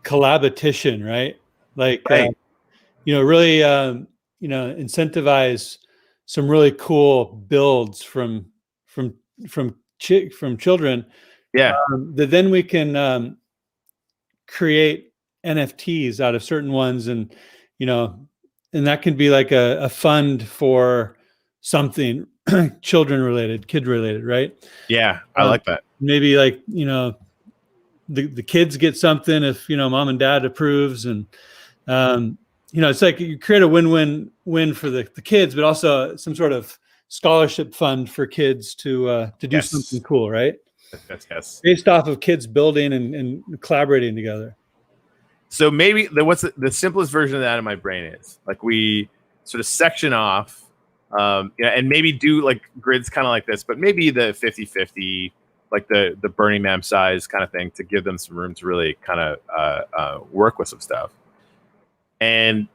collaboration, right? Like,
right.
Really, incentivize some really cool builds from children.
Yeah.
That then we can create NFTs out of certain ones, and and that can be like a fund for something children related, kid related, right?
Yeah, I like that.
Maybe like the kids get something if mom and dad approves, and it's like you create a win-win-win for the kids, but also some sort of scholarship fund for kids to do something cool, right?
Yes.
Based off of kids building and collaborating together.
So maybe what's the simplest version of that in my brain is like we sort of section off, and maybe do like grids kind of like this, but maybe the 50-50, like the Burning Man size kind of thing to give them some room to really kind of work with some stuff. And,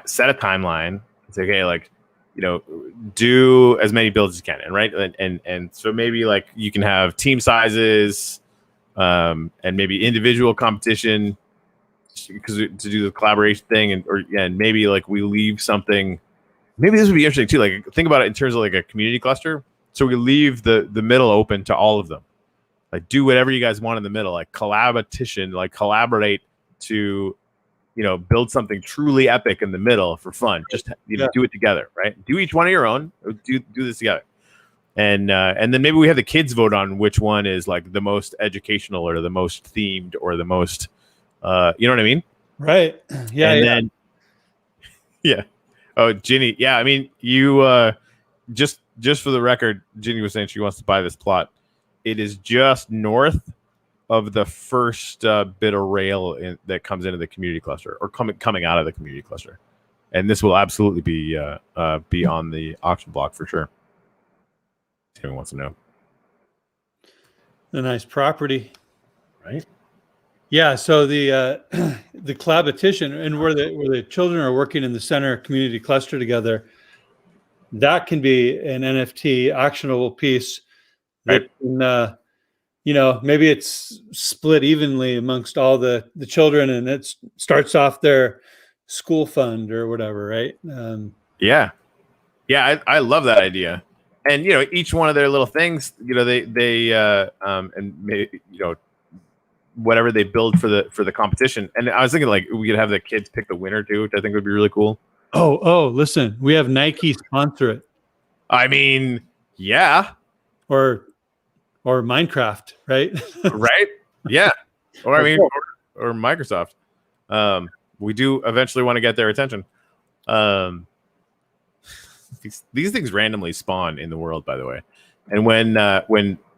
set a timeline. It's okay, like, do as many builds as you can. And right. And so maybe like you can have team sizes, and maybe individual competition because to do the collaboration thing, and maybe like we leave something. Maybe this would be interesting too. Like think about it in terms of like a community cluster. So we leave the middle open to all of them. Like do whatever you guys want in the middle, like collaboration, like collaborate to build something truly epic in the middle for fun. Just do it together, right? Do each one of your own. Do this together, and then maybe we have the kids vote on which one is like the most educational or the most themed or the most, you know what I mean?
Right. Yeah.
And then, yeah. Oh, Ginny. Yeah. I mean, you just for the record, Ginny was saying she wants to buy this plot. It is just north of the first bit of rail that comes into the community cluster or coming out of the community cluster, and this will absolutely be on the auction block for sure. Anyone wants to know?
A nice property,
right?
Yeah. So the the collaboration and where the children are working in the center community cluster together, that can be an NFT actionable piece that can, maybe it's split evenly amongst all the children, and it starts off their school fund or whatever, right?
Yeah, I love that idea. And each one of their little things, they and maybe whatever they build for the competition. And I was thinking like we could have the kids pick the winner too, which I think would be really cool.
Oh, listen, we have Nike sponsor it.
I mean, yeah.
Or Minecraft, right?
Right? Yeah. Or I mean, or Microsoft. We do eventually want to get their attention. These things randomly spawn in the world, by the way. And when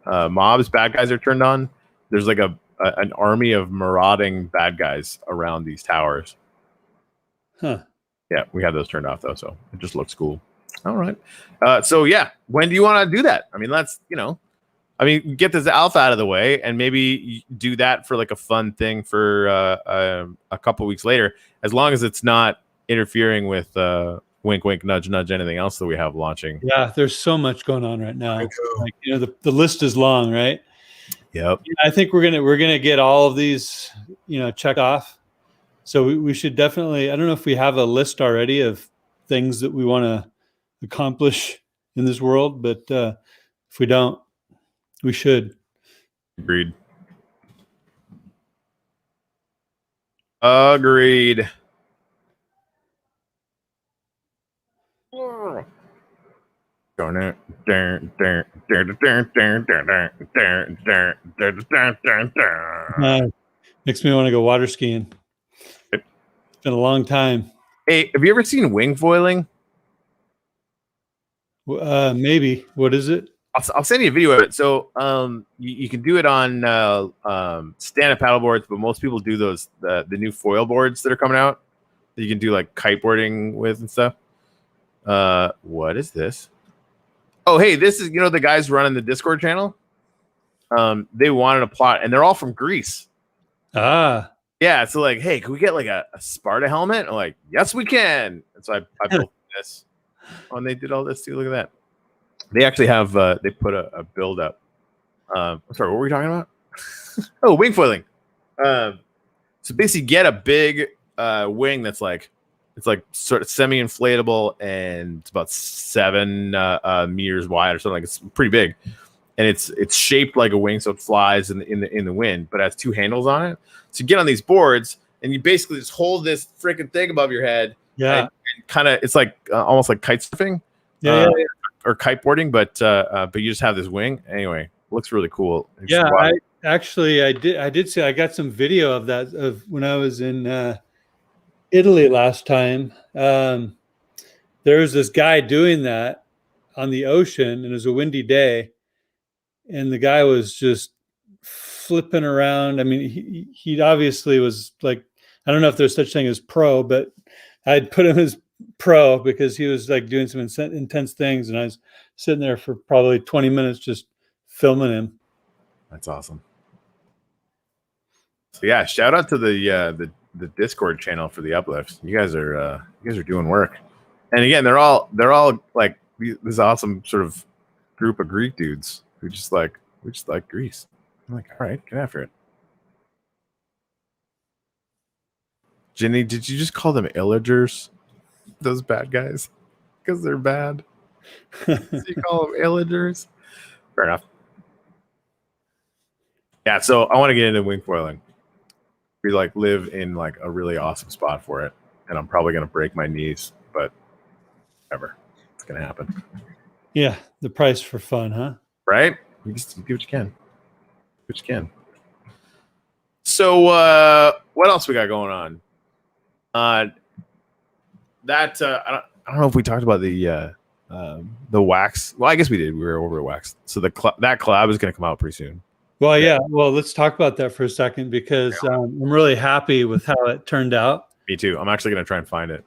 mobs, bad guys are turned on, there's like an army of marauding bad guys around these towers.
Huh.
Yeah, we have those turned off though, so it just looks cool. All right. So yeah, when do you want to do that? I mean, let's get this alpha out of the way and maybe do that for like a fun thing for a couple weeks later, as long as it's not interfering with wink, wink, nudge, nudge, anything else that we have launching.
Yeah, there's so much going on right now. Like, the list is long, right?
Yep.
I think we're gonna get all of these, checked off. So we should definitely. I don't know if we have a list already of things that we want to accomplish in this world, but if we don't, we should.
Agreed.
Makes me want to go water skiing. It's been a long time.
Hey, have you ever seen wing foiling?
Maybe. What is it?
I'll send you a video of it. So you can do it on stand-up paddle boards, but most people do those the new foil boards that are coming out that you can do like kiteboarding with and stuff. What is this? Oh, hey, this is the guys running the Discord channel. They wanted a plot, and they're all from Greece. Yeah, so like, hey, can we get like a Sparta helmet? I'm like, yes, we can. And so I built this. Oh, and they did all this too. Look at that. They actually have they put a build up. I'm sorry, what were we talking about? Oh, wing foiling. So basically get a big wing that's like sort of semi-inflatable, and it's about 7 meters wide or something. Like, it's pretty big, and it's shaped like a wing, so it flies in the wind, but it has 2 handles on it. So you get on these boards, and you basically just hold this freaking thing above your head.
Yeah,
and kind of it's like almost like kite surfing.
Yeah.
Or kiteboarding, but you just have this wing. Anyway, looks really cool.
Yeah, I did see. I got some video of that of when I was in Italy last time. There was this guy doing that on the ocean, and it was a windy day, and the guy was just flipping around. I mean, he obviously was like, I don't know if there's such thing as pro, but I'd put him as pro because he was like doing some intense things, and I was sitting there for probably 20 minutes just filming him.
That's awesome. So yeah, shout out to the Discord channel for the uplifts. You guys are doing work. And again, they're all like this awesome sort of group of Greek dudes who just like Greece. I'm like, all right, get after it. Ginny, did you just call them illagers? Those bad guys? Because they're bad. So you call them illagers? Fair enough. Yeah, so I want to get into wing foiling. we like live in like a really awesome spot for it, and I'm probably gonna break my knees, but whatever, it's gonna happen.
Yeah, the price for fun, huh?
Right? You just do what you can. Do what you can. So what else we got going on? I don't know if we talked about the wax. Well, I guess we did. We were over at wax. So that collab is going to come out pretty soon.
Well, yeah. Well, let's talk about that for a second because I'm really happy with how it turned out.
Me too. I'm actually going to try and find it.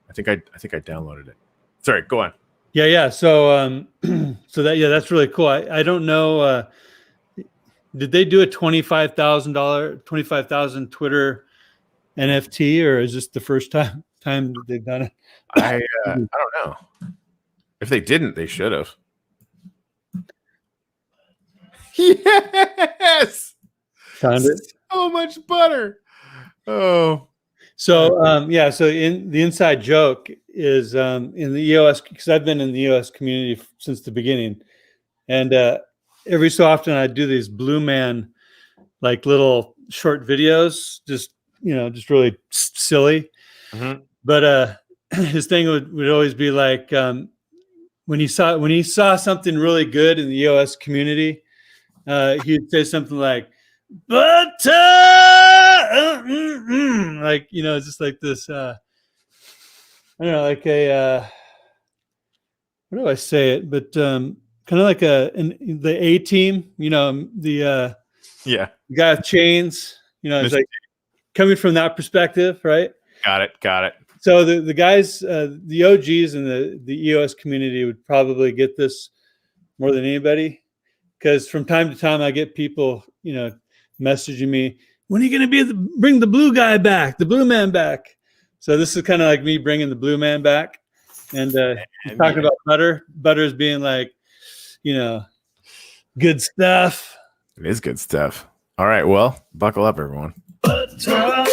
I think I downloaded it. Sorry, go on.
Yeah. So that's really cool. I don't know. Did they do a $25,000 Twitter NFT, or is this the first time that they've done it?
I don't know. If they didn't, they should have. Yes.
Found it.
So much butter. Oh.
So so in the inside joke is in the EOS, because I've been in the EOS community since the beginning, and every so often I do these Blue Man like little short videos, just really silly.
Mm-hmm.
But his thing would always be like when he saw something really good in the EOS community, he'd say something like butter, like just like this. I don't know, like a what do I say it? But kind of like the A team, the guy with chains. It's like coming from that perspective, right?
Got it.
So the guys, the OGs in the EOS community would probably get this more than anybody, because from time to time I get people, messaging me, when are you going to bring the blue guy back, the blue man back? So this is kind of like me bringing the blue man back, and talking about Butter's being like, good stuff.
It is good stuff. All right, well, buckle up, everyone.
Butter.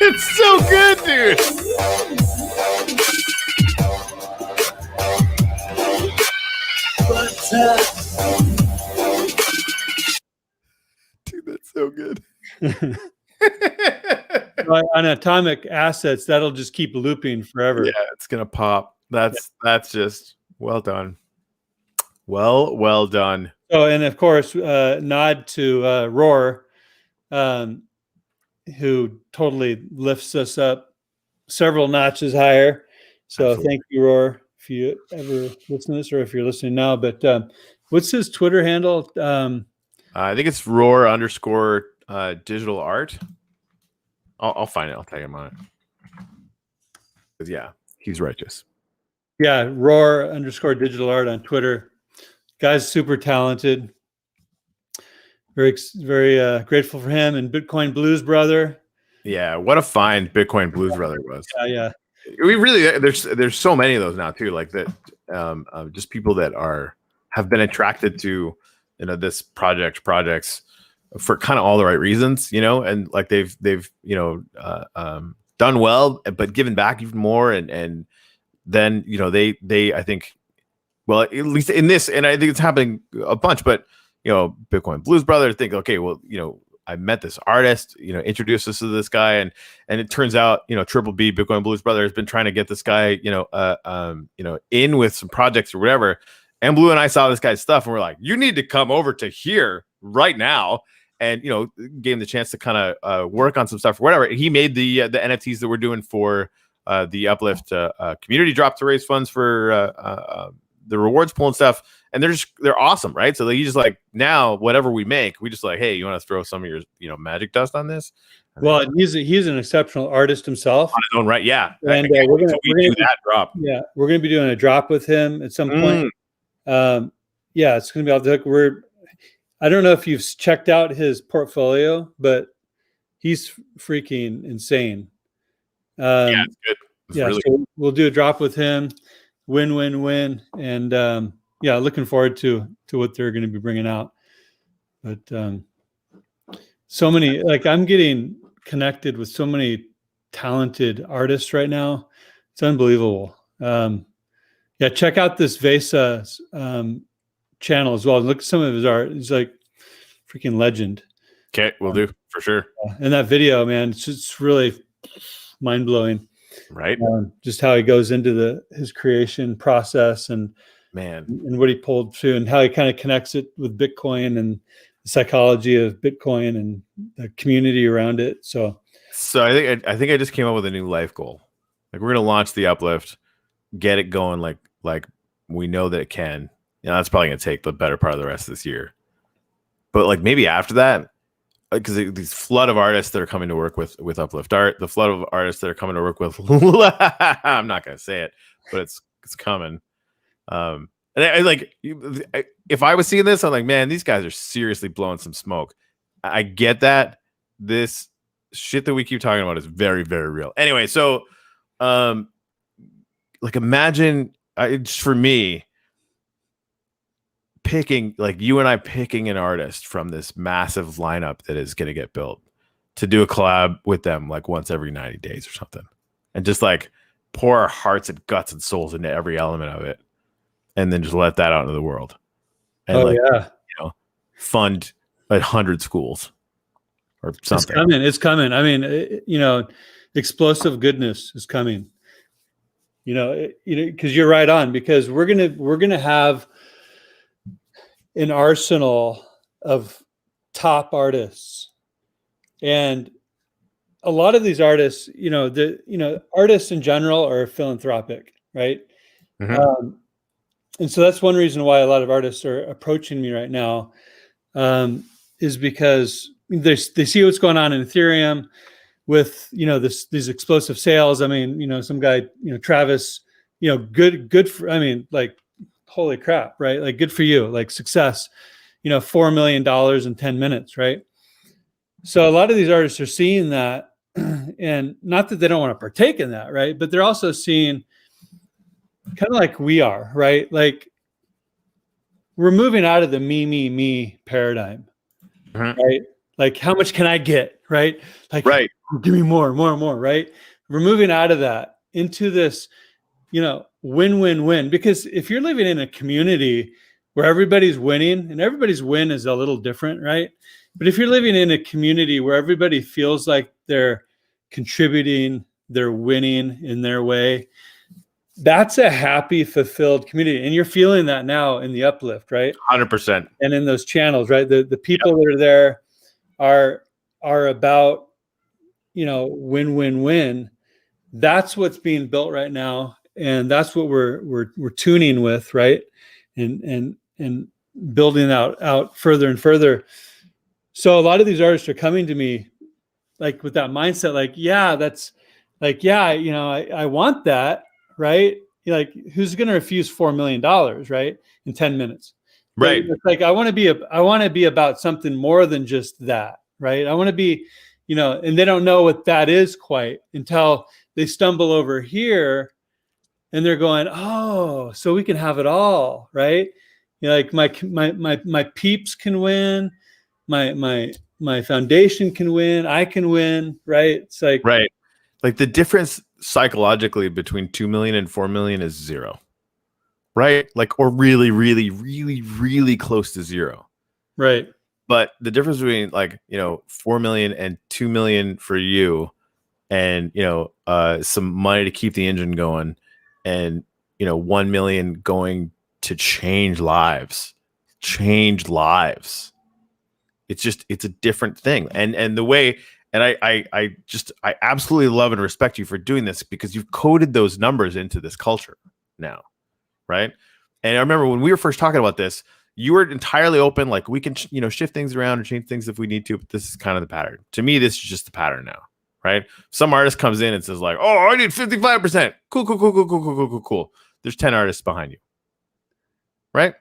It's so good, dude. Dude, that's so good.
On Atomic Assets, that'll just keep looping forever.
Yeah, it's gonna pop. That's just well done. Well done.
Oh, and of course, nod to Roar, who totally lifts us up several notches higher. So Absolutely. Thank you, Roar, if you ever listen to this, or if you're listening now. But what's his Twitter handle?
I think it's Roar_digital art. I'll find it. I'll tag him on it. Yeah, he's righteous.
Yeah, Roar_digital art on Twitter. Guy's super talented. Very grateful for him, and Bitcoin Blues Brother.
Yeah, what a find Bitcoin Blues Brother was.
Yeah.
We really there's so many of those now too, like that. Just people that have been attracted to this projects for kind of all the right reasons, and like they've done well, but given back even more, and then they I think, well, at least in this, and I think it's happening a bunch, but Bitcoin Blues Brother think, okay, well, I met this artist, introduced us to this guy, and it turns out, Triple B Bitcoin Blues Brother has been trying to get this guy, in with some projects or whatever. And mBlu and I saw this guy's stuff, and we're like, you need to come over to here right now, and gave him the chance to kind of work on some stuff or whatever. And he made the NFTs that we're doing for the Uplift community drop to raise funds for the rewards pool and stuff. And they're awesome, right? So he's just like, now whatever we make, we just like, hey, you want to throw some of your magic dust on this?
Well, he's an exceptional artist himself
on his own right. Yeah,
and we're gonna do that drop. Yeah, we're gonna be doing a drop with him at some point. Yeah, it's gonna be off the hook. I don't know if you've checked out his portfolio, but he's freaking insane.
Yeah, it's good.
Really so we'll do a drop with him. Win, and looking forward to what they're going to be bringing out. But so many, like I'm getting connected with so many talented artists right now. It's unbelievable. Yeah, check out this Vesa channel as well. Look at some of his art. He's like freaking legend.
Okay, we'll do for sure.
And that video, man, it's just really mind blowing.
Right.
Just how he goes into his creation process and what he pulled through and how he kind of connects it with Bitcoin and the psychology of Bitcoin and the community around it. So
I think I just came up with a new life goal. Like, we're gonna launch the Uplift, get it going like we know that it can. That's probably gonna take the better part of the rest of this year. But like maybe after that, because these flood of artists that are coming to work with Uplift Art, the flood of artists that are coming to work with I'm not gonna say it, but it's coming. And if I was seeing this, I'm like, man, these guys are seriously blowing some smoke. I get that. This shit that we keep talking about is very, very real. Anyway, so like, imagine just for me picking, like, you and I picking an artist from this massive lineup that is going to get built to do a collab with them like once every 90 days or something, and just like pour our hearts and guts and souls into every element of it, and then just let that out into the world and fund 100 schools or something.
It's coming. I mean, explosive goodness is coming. Because you're right on. Because we're gonna have an arsenal of top artists, and a lot of these artists, artists in general are philanthropic, right?
Mm-hmm.
And so that's one reason why a lot of artists are approaching me right now, is because they see what's going on in Ethereum with, these explosive sales. I mean, some guy, Travis, good for, like, holy crap, right? Like, good for you, like, success, $4 million in 10 minutes, right? So a lot of these artists are seeing that, and not that they don't want to partake in that, right? But they're also seeing, kind of like we are, right? Like, we're moving out of the me paradigm, right? Like, how much can I get, right? Like,
right.
Give me more, right? We're moving out of that into this, win-win-win. Because if you're living in a community where everybody's winning, and everybody's win is a little different, right? But if you're living in a community where everybody feels like they're contributing, they're winning in their way, that's a happy, fulfilled community. And you're feeling that now in the Uplift, right?
100%.
And in those channels, right? The people that are there are about, win-win-win. That's what's being built right now. And that's what we're tuning with, right? And building out further and further. So a lot of these artists are coming to me like with that mindset, like, yeah, that's like, yeah, I want that, right? Like, who's going to refuse $4 million, right? In 10 minutes.
Right.
It's like, I want to be about something more than just that, right? I want to be, and they don't know what that is quite until they stumble over here and they're going, oh, so we can have it all, right? Like, my peeps can win, my foundation can win, I can win, right? It's like,
right. Like, the difference psychologically between 2 million and 4 million is zero, right? Like, or really, really, really, really close to zero.
Right.
But the difference between, like, 4 million and 2 million for you, and, some money to keep the engine going, and, 1 million going to change lives. It's a different thing. And the way, and I absolutely love and respect you for doing this, because you've coded those numbers into this culture now, right? And I remember when we were first talking about this, you were entirely open, like, we can shift things around and change things if we need to, but this is kind of the pattern. To me, this is just the pattern now, right? Some artist comes in and says, like, oh, I need 55%. Cool. There's 10 artists behind you, right?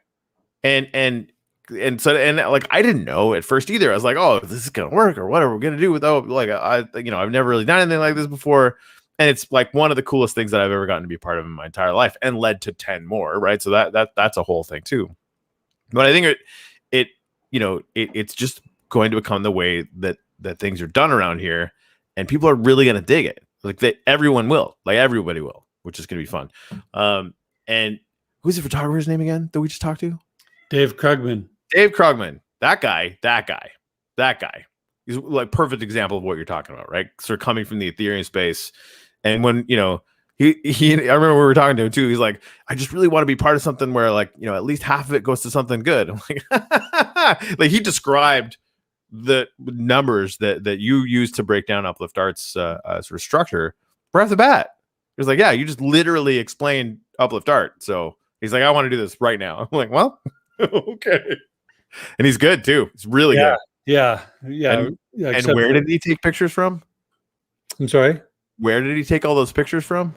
And so like, I didn't know at first either. I was like, oh, this is gonna work, or what are we gonna do with, like, I've never really done anything like this before. And it's like one of the coolest things that I've ever gotten to be part of in my entire life, and led to 10 more, right? So that's a whole thing too. But I think it's just going to become the way that things are done around here. and people are really gonna dig it. Like everyone will, like everybody will, which is gonna be fun. And who's the photographer's name again that we just talked to?
Dave Krugman.
Dave Krugman. That guy. He's like perfect example of what you're talking about, right? Sort of coming from the Ethereum space, and when he I remember we were talking to him too. He's like, I just really want to be part of something where like at least half of it goes to something good. I'm like, like he described the numbers that you use to break down Uplift Art's sort of structure right off the bat. He was like, yeah, you just literally explained Uplift Art. So he's like, I want to do this right now. I'm like, well, okay. And he's good too. He's really good.
Yeah.
And where did he take pictures from?
I'm sorry?
Where did he take all those pictures from?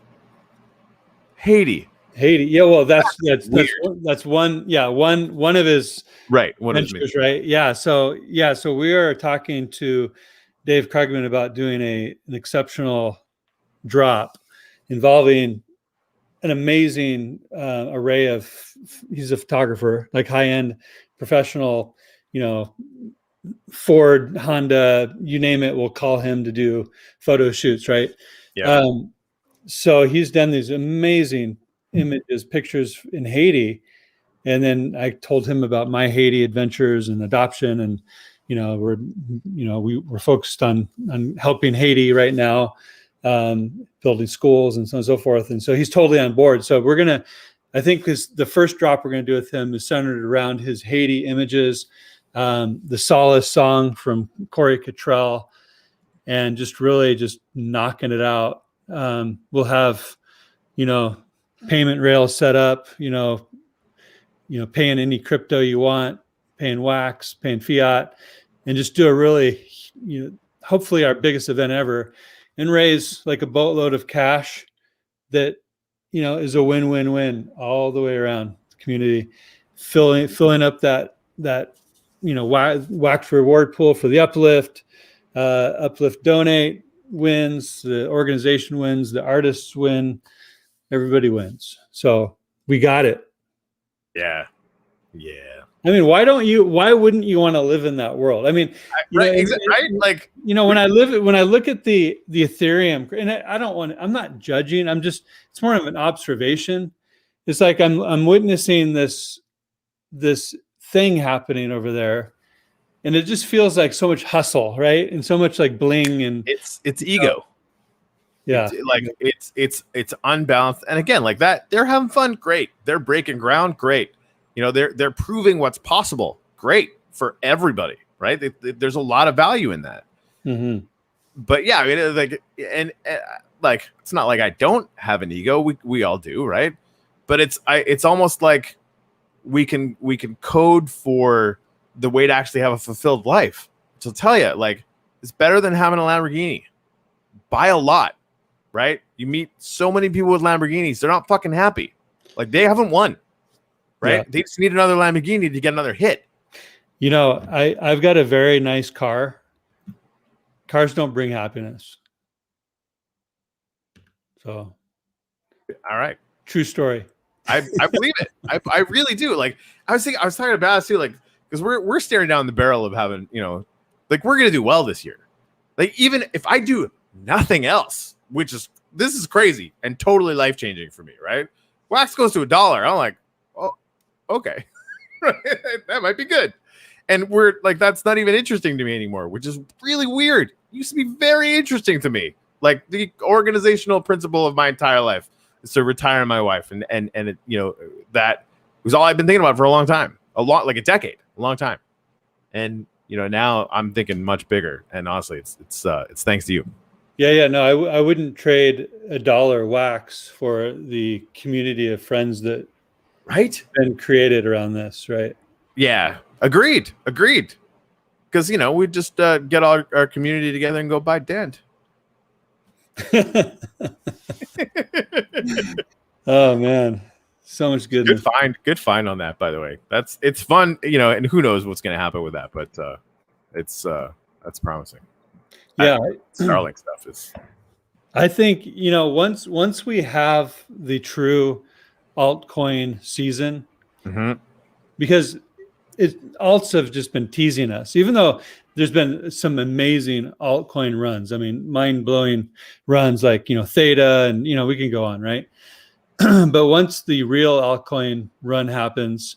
Haiti.
Yeah, well, that's one. Yeah, one of his ventures, right? Yeah. So we are talking to Dave Krugman about doing an exceptional drop involving an amazing array of. He's a photographer, like high-end professional. Ford, Honda, you name it, we'll call him to do photo shoots, right?
Yeah.
So he's done these amazing images, pictures in Haiti. And then I told him about my Haiti adventures and adoption. And, we're focused on helping Haiti right now, building schools and so on and so forth. And so he's totally on board. So I think the first drop we're going to do with him is centered around his Haiti images, the Solace song from Corey Cottrell, and just really just knocking it out. We'll have, payment rails set up, paying any crypto you want, paying wax, paying fiat, and just do a really, hopefully our biggest event ever, and raise like a boatload of cash that, is a win-win-win all the way around the community, filling up that wax reward pool for the Uplift. Uplift donate wins, the organization wins, the artists win, everybody wins. So we got it.
Yeah.
I mean, why wouldn't you want to live in that world? I mean, when I look at the Ethereum, and I'm not judging, it's more of an observation. It's like I'm witnessing this thing happening over there, and it just feels like so much hustle, right? And so much like bling, and
it's ego.
Yeah.
It's unbalanced. And again, like that, they're having fun. Great. They're breaking ground. Great. They're proving what's possible. Great for everybody, right? There's a lot of value in that.
Mm-hmm.
But yeah, I mean, it's not like I don't have an ego. We all do, right? But it's almost like we can code for the way to actually have a fulfilled life. So I'll tell you, like, it's better than having a Lamborghini by a lot, right? You meet so many people with Lamborghinis, they're not fucking happy. Like, they haven't won. Right? Yeah. They just need another Lamborghini to get another hit.
I've got a very nice car. Cars don't bring happiness. So,
all right.
True story.
I believe it. I really do. Like, I was talking about it too, like, because we're staring down the barrel of having, like, we're gonna do well this year. Like, even if I do nothing else, this is crazy and totally life-changing for me, right? Wax goes to $1. I'm like, okay, that might be good. And we're like, that's not even interesting to me anymore, which is really weird. It used to be very interesting to me. Like, the organizational principle of my entire life is to retire my wife. And it, that was all I've been thinking about for a long time, like a decade, a long time. And, now I'm thinking much bigger. And honestly, it's thanks to you.
Yeah. No, I wouldn't trade $1 wax for the community of friends that,
right,
been created around this, right?
Yeah, agreed. Because we just get all our community together and go buy Dent.
Oh man, so much goodness.
Good find on that, by the way. It's fun, and who knows what's going to happen with that, but that's promising.
Yeah,
Starlink stuff is.
I think once we have the true altcoin season,
mm-hmm.
because alts have just been teasing us, even though there's been some amazing altcoin runs. I mean, mind-blowing runs like, Theta, and, we can go on, right? But once the real altcoin run happens,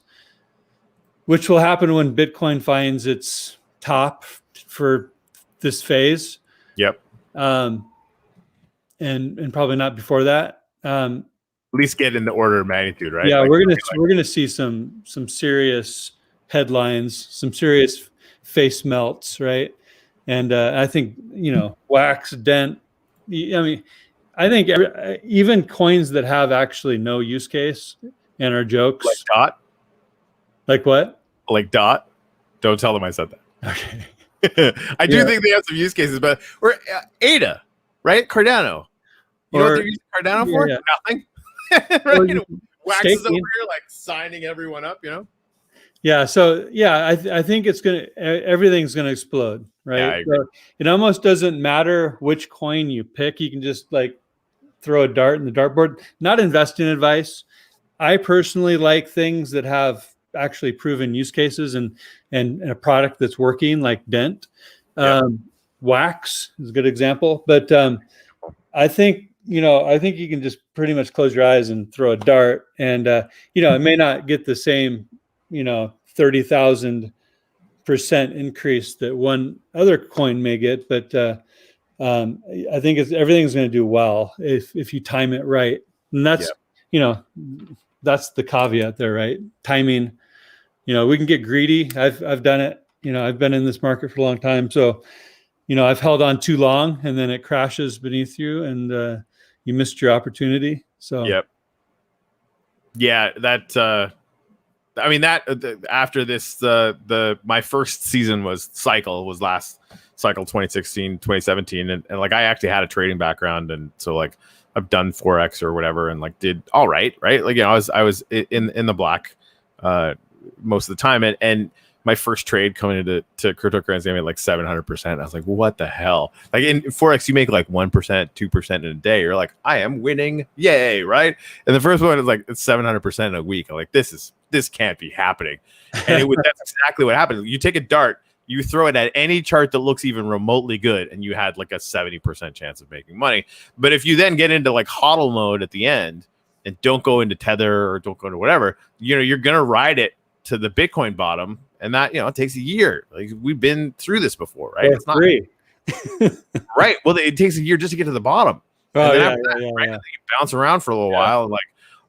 which will happen when Bitcoin finds its top for this phase.
Yep.
And probably not before that.
At least get in the order of magnitude, right?
Yeah, we're gonna see some serious headlines, some serious face melts, right? And I think Wax, Dent. I mean, I think even coins that have actually no use case and are jokes.
Like Dot.
Like what?
Like Dot. Don't tell them I said that.
Okay.
I do think they have some use cases, but or ADA, right? Cardano. You know what they're using Cardano for?
Yeah.
Nothing. Right? Wax is over here like signing everyone up,
Yeah. So yeah, I think everything's gonna explode, right?
Yeah,
so it almost doesn't matter which coin you pick. You can just like throw a dart in the dartboard. Not investing advice. I personally like things that have actually proven use cases and a product that's working, like Dent. Wax is a good example, but I think you can just pretty much close your eyes and throw a dart, and it may not get the same 30,000% increase that one other coin may get, but I think everything's going to do well if you time it right, and that's that's the caveat there, right? Timing. We can get greedy. I've done it. I've been in this market for a long time, so I've held on too long, and then it crashes beneath you, and you missed your opportunity. So
that. I mean, after this, my first season was last cycle 2016, 2017, and like I actually had a trading background, and so like I've done Forex or whatever, and like did all right. Like I was in the black most of the time, and my first trade coming into cryptocurrency, I made like 700%. I was like, what the hell? Like in Forex, you make like 1%, 2% in a day. You're like, I am winning, yay, right? And the first one is like it's 700% in a week. I'm like, this can't be happening. And that's exactly what happened. You take a dart, you throw it at any chart that looks even remotely good, and you had like a 70% chance of making money. But if you then get into like hodl mode at the end and don't go into Tether or don't go into whatever, you're gonna ride it to the Bitcoin bottom. And that, it takes a year. Like we've been through this before, right?
It's not free.
Right. Well, it takes a year just to get to the bottom.
Oh, yeah,
right? You bounce around for a little while, and like,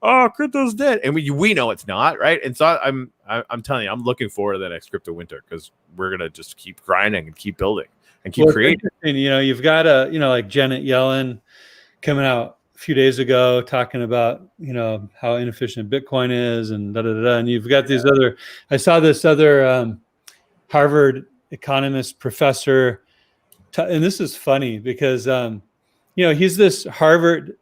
oh, crypto's dead, and we know it's not, right? And so I'm telling you, I'm looking forward to the next crypto winter because we're gonna just keep grinding and keep building and keep creating.
You've got like Janet Yellen coming out a few days ago talking about how inefficient Bitcoin is and and you've got these other. I saw this other Harvard economist professor, and this is funny because he's this Harvard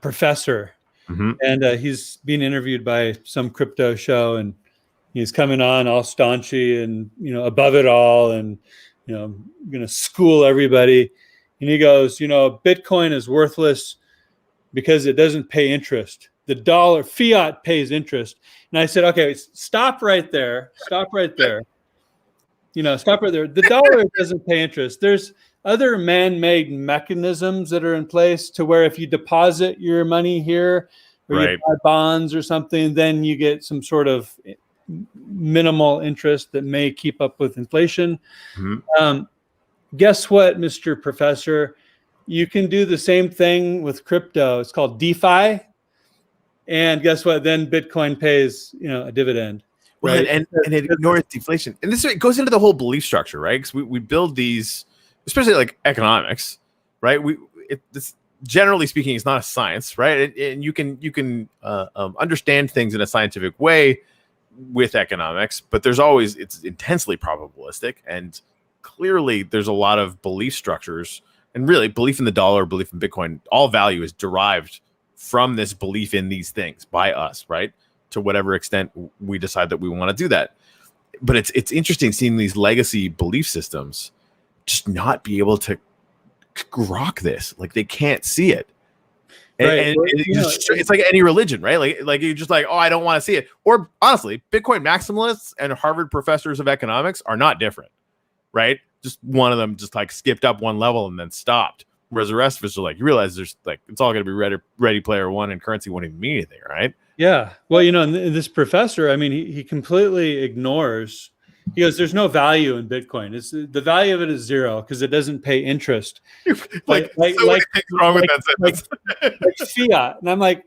professor, and he's being interviewed by some crypto show, and he's coming on all staunchy and above it all, and gonna school everybody. And he goes, Bitcoin is worthless because it doesn't pay interest. The dollar fiat pays interest. And I said, okay, stop right there. Stop right there. The dollar doesn't pay interest. There's other man-made mechanisms that are in place to where if you deposit your money here or you buy bonds or something, then you get some sort of minimal interest that may keep up with inflation. Guess what, Mr. Professor? You can do the same thing with crypto. It's called DeFi. And guess what? Then Bitcoin pays, a dividend.
Right. And it ignores deflation. And it goes into the whole belief structure, right? Because we build these, especially like economics, right? It's generally speaking, it's not a science, right? And you can understand things in a scientific way with economics, but it's intensely probabilistic, and clearly there's a lot of belief structures, and really belief in the dollar, belief in Bitcoin, all value is derived from this belief in these things by us, right? To whatever extent we decide that we want to do that. But it's interesting seeing these legacy belief systems just not be able to grok this. Like they can't see it. And it's like any religion, right? Like you're just like, oh, I don't want to see it. Or honestly, Bitcoin maximalists and Harvard professors of economics are not different, right? Just one of them just like skipped up one level and then stopped. Whereas the rest of us are like, you realize there's like, it's all going to be ready player one and currency won't even mean anything, right?
Yeah. Well, and this professor, I mean, he completely ignores, he goes, there's no value in Bitcoin. It's the value of it is zero because it doesn't pay interest.
like wrong with that sentence.
Like fiat. And I'm like,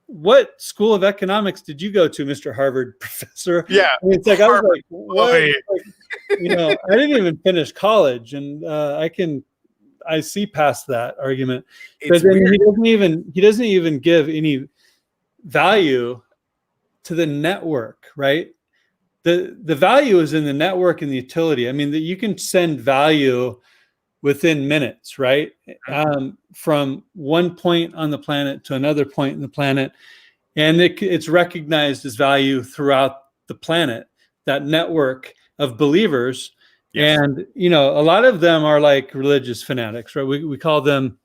what school of economics did you go to, Mr. Harvard professor?
Yeah.
I mean, it's like, Harvard. I was like, what? Like, I didn't even finish college, and I see past that argument. But then he doesn't even give any value to the network, right? The value is in the network and the utility. I mean, that you can send value within minutes, right? From one point on the planet to another point in the planet. And it's recognized as value throughout the planet, that network of believers. Yes. And, a lot of them are like religious fanatics, right? We call them,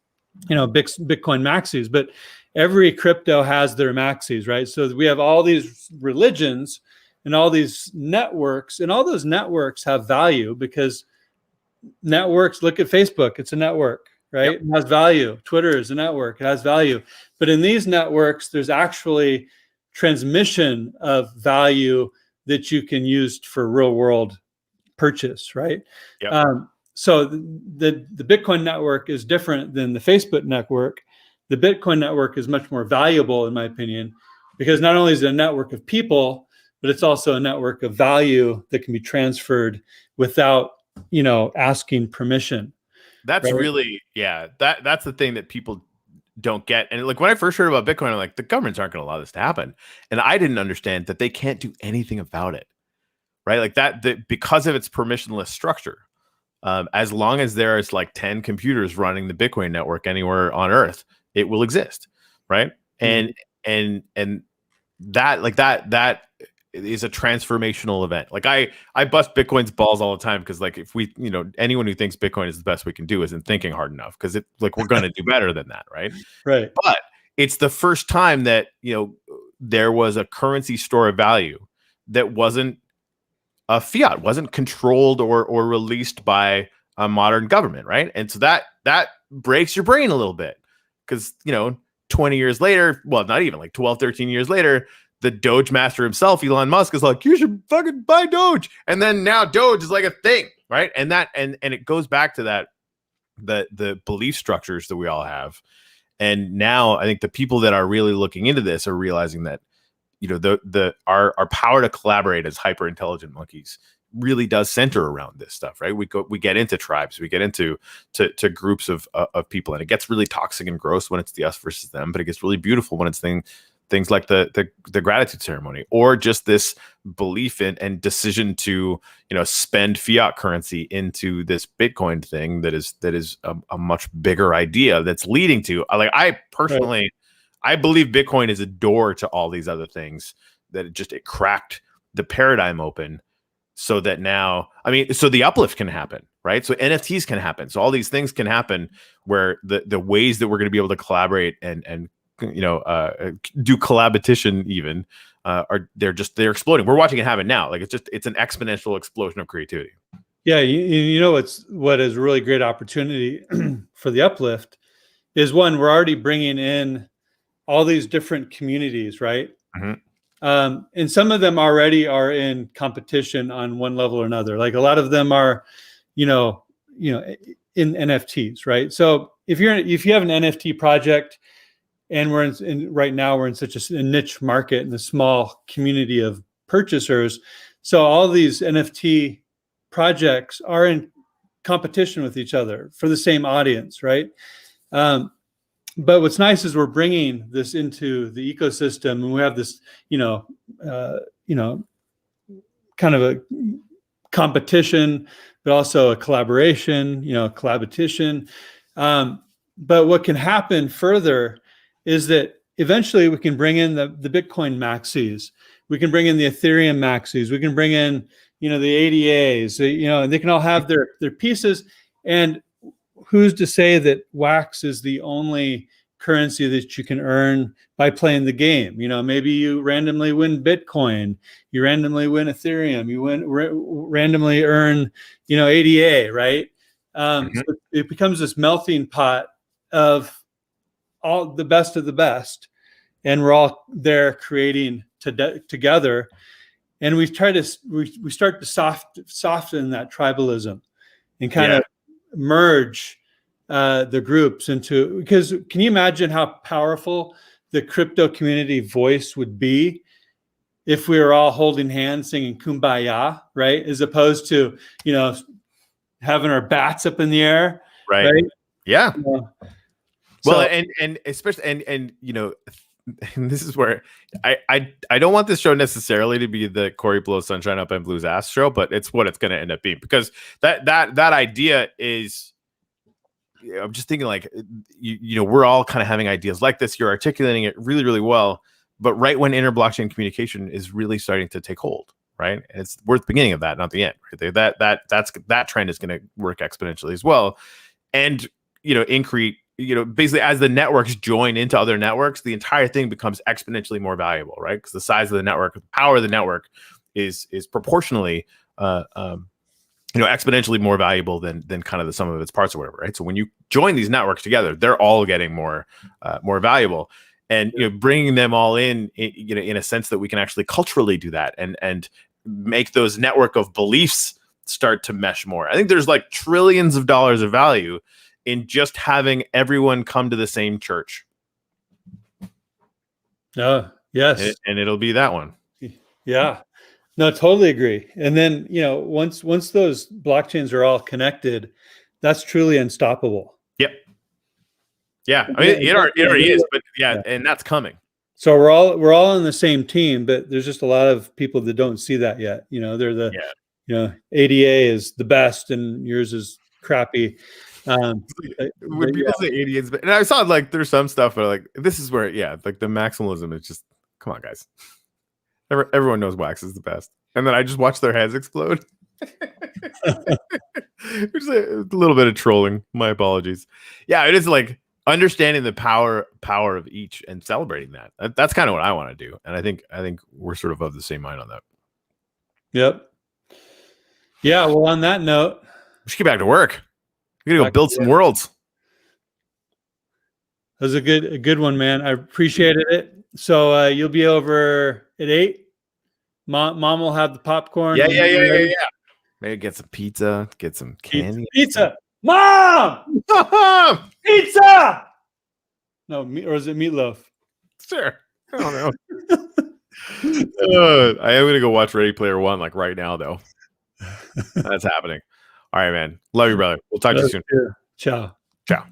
Bitcoin maxis, but every crypto has their maxis, right? So we have all these religions and all these networks, and all those networks have value because networks, look at Facebook, it's a network, right? Yep. It has value. Twitter is a network, it has value. But in these networks, there's actually transmission of value that you can use for real world purchase, right? Yep. So the Bitcoin network is different than the Facebook network. The Bitcoin network is much more valuable, in my opinion, because not only is it a network of people, but it's also a network of value that can be transferred without, asking permission.
That's right? Really, yeah, that's the thing that people don't get. And like when I first heard about Bitcoin, I'm like, the governments aren't going to allow this to happen. And I didn't understand that they can't do anything about it, right? Like that because of its permissionless structure. As long as there is like 10 computers running the Bitcoin network anywhere on Earth, it will exist, right? Mm-hmm. And that is a transformational event. Like I bust Bitcoin's balls all the time because like if we, anyone who thinks Bitcoin is the best we can do isn't thinking hard enough because it like we're going to do better than that, right?
Right.
But it's the first time that there was a currency store of value that wasn't a fiat, wasn't controlled or released by a modern government, right? And so that breaks your brain a little bit because 20 years later, well, not even like 12, 13 years later, the Doge master himself, Elon Musk, is like, you should fucking buy Doge. And then now Doge is like a thing, right? And that and it goes back to that the belief structures that we all have. And now I think the people that are really looking into this are realizing that our power to collaborate as hyper intelligent monkeys really does center around this stuff, right? We get into tribes, we get into to groups of people, and it gets really toxic and gross when it's the us versus them, but it gets really beautiful when it's things like the gratitude ceremony, or just this belief in and decision to spend fiat currency into this Bitcoin thing that is a much bigger idea that's leading to I personally. Right. I believe Bitcoin is a door to all these other things that it cracked the paradigm open so that now, so the uplift can happen, right? So NFTs can happen. So all these things can happen where the ways that we're going to be able to collaborate and do collaboration even they're exploding. We're watching it happen now. Like it's an exponential explosion of creativity.
Yeah. What is a really great opportunity for the uplift is one, we're already bringing in all these different communities, right? Mm-hmm. And some of them already are in competition on one level or another. Like a lot of them are, in NFTs, right? So if you have an NFT project, and right now we're in such a niche market and a small community of purchasers, so all these NFT projects are in competition with each other for the same audience, right? But what's nice is we're bringing this into the ecosystem, and we have this, kind of a competition, but also a collaboration, collaboration. But what can happen further is that eventually we can bring in the Bitcoin maxis, we can bring in the Ethereum maxis, we can bring in, the ADAs, and they can all have their pieces. And who's to say that wax is the only currency that you can earn by playing the game. Maybe you randomly win Bitcoin, you randomly win Ethereum, you randomly earn, ADA, right? So it becomes this melting pot of all the best of the best, and we're all there creating together. And we start to soften that tribalism and kind of merge the groups into, because can you imagine how powerful the crypto community voice would be if we were all holding hands singing Kumbaya, right? As opposed to, having our bats up in the air.
Right. Yeah. Well,
So,
and especially, and and this is where I don't want this show necessarily to be the Corey blows sunshine up and Blue's ass show, but it's what it's going to end up being, because that idea is, I'm just thinking like, we're all kind of having ideas like this. You're articulating it really, really well, but right when inter-blockchain communication is really starting to take hold, right? And we're at the beginning of that, not the end. Right? That trend is going to work exponentially as well, and increase. Basically, as the networks join into other networks, the entire thing becomes exponentially more valuable, right? Because the size of the network, the power of the network is proportionally, exponentially more valuable than kind of the sum of its parts or whatever, right? So when you join these networks together, they're all getting more valuable, and bringing them all in a sense that we can actually culturally do that and make those network of beliefs start to mesh more. I think there's like trillions of dollars of value in just having everyone come to the same church.
Yes.
And it'll be that one.
Yeah. No, totally agree. And then, once those blockchains are all connected, that's truly unstoppable.
Yep. Yeah. I mean, it already is, but and that's coming.
So we're all on the same team, but there's just a lot of people that don't see that yet. They're the, ADA is the best and yours is crappy. When
people say ADA, and I saw like there's some stuff, but like this is where like the maximalism is just, come on, guys. Everyone knows Wax is the best, and then I just watch their heads explode. There's a little bit of trolling. My apologies. Yeah, it is like understanding the power of each and celebrating that. That's kind of what I want to do, and I think we're sort of the same mind on that.
Yep. Yeah. Well, on that note,
we should get back to work. We're gonna go build some worlds.
That was a good one, man. I appreciated it. So you'll be over at 8. Mom will have the popcorn.
Yeah. Maybe get some pizza, get some candy.
Pizza. Mom! Pizza! No, or is it meatloaf?
Sure. I don't know. I am gonna go watch Ready Player One like right now, though. That's happening. All right, man. Love you, brother. We'll talk to you soon.
Ciao.
Ciao.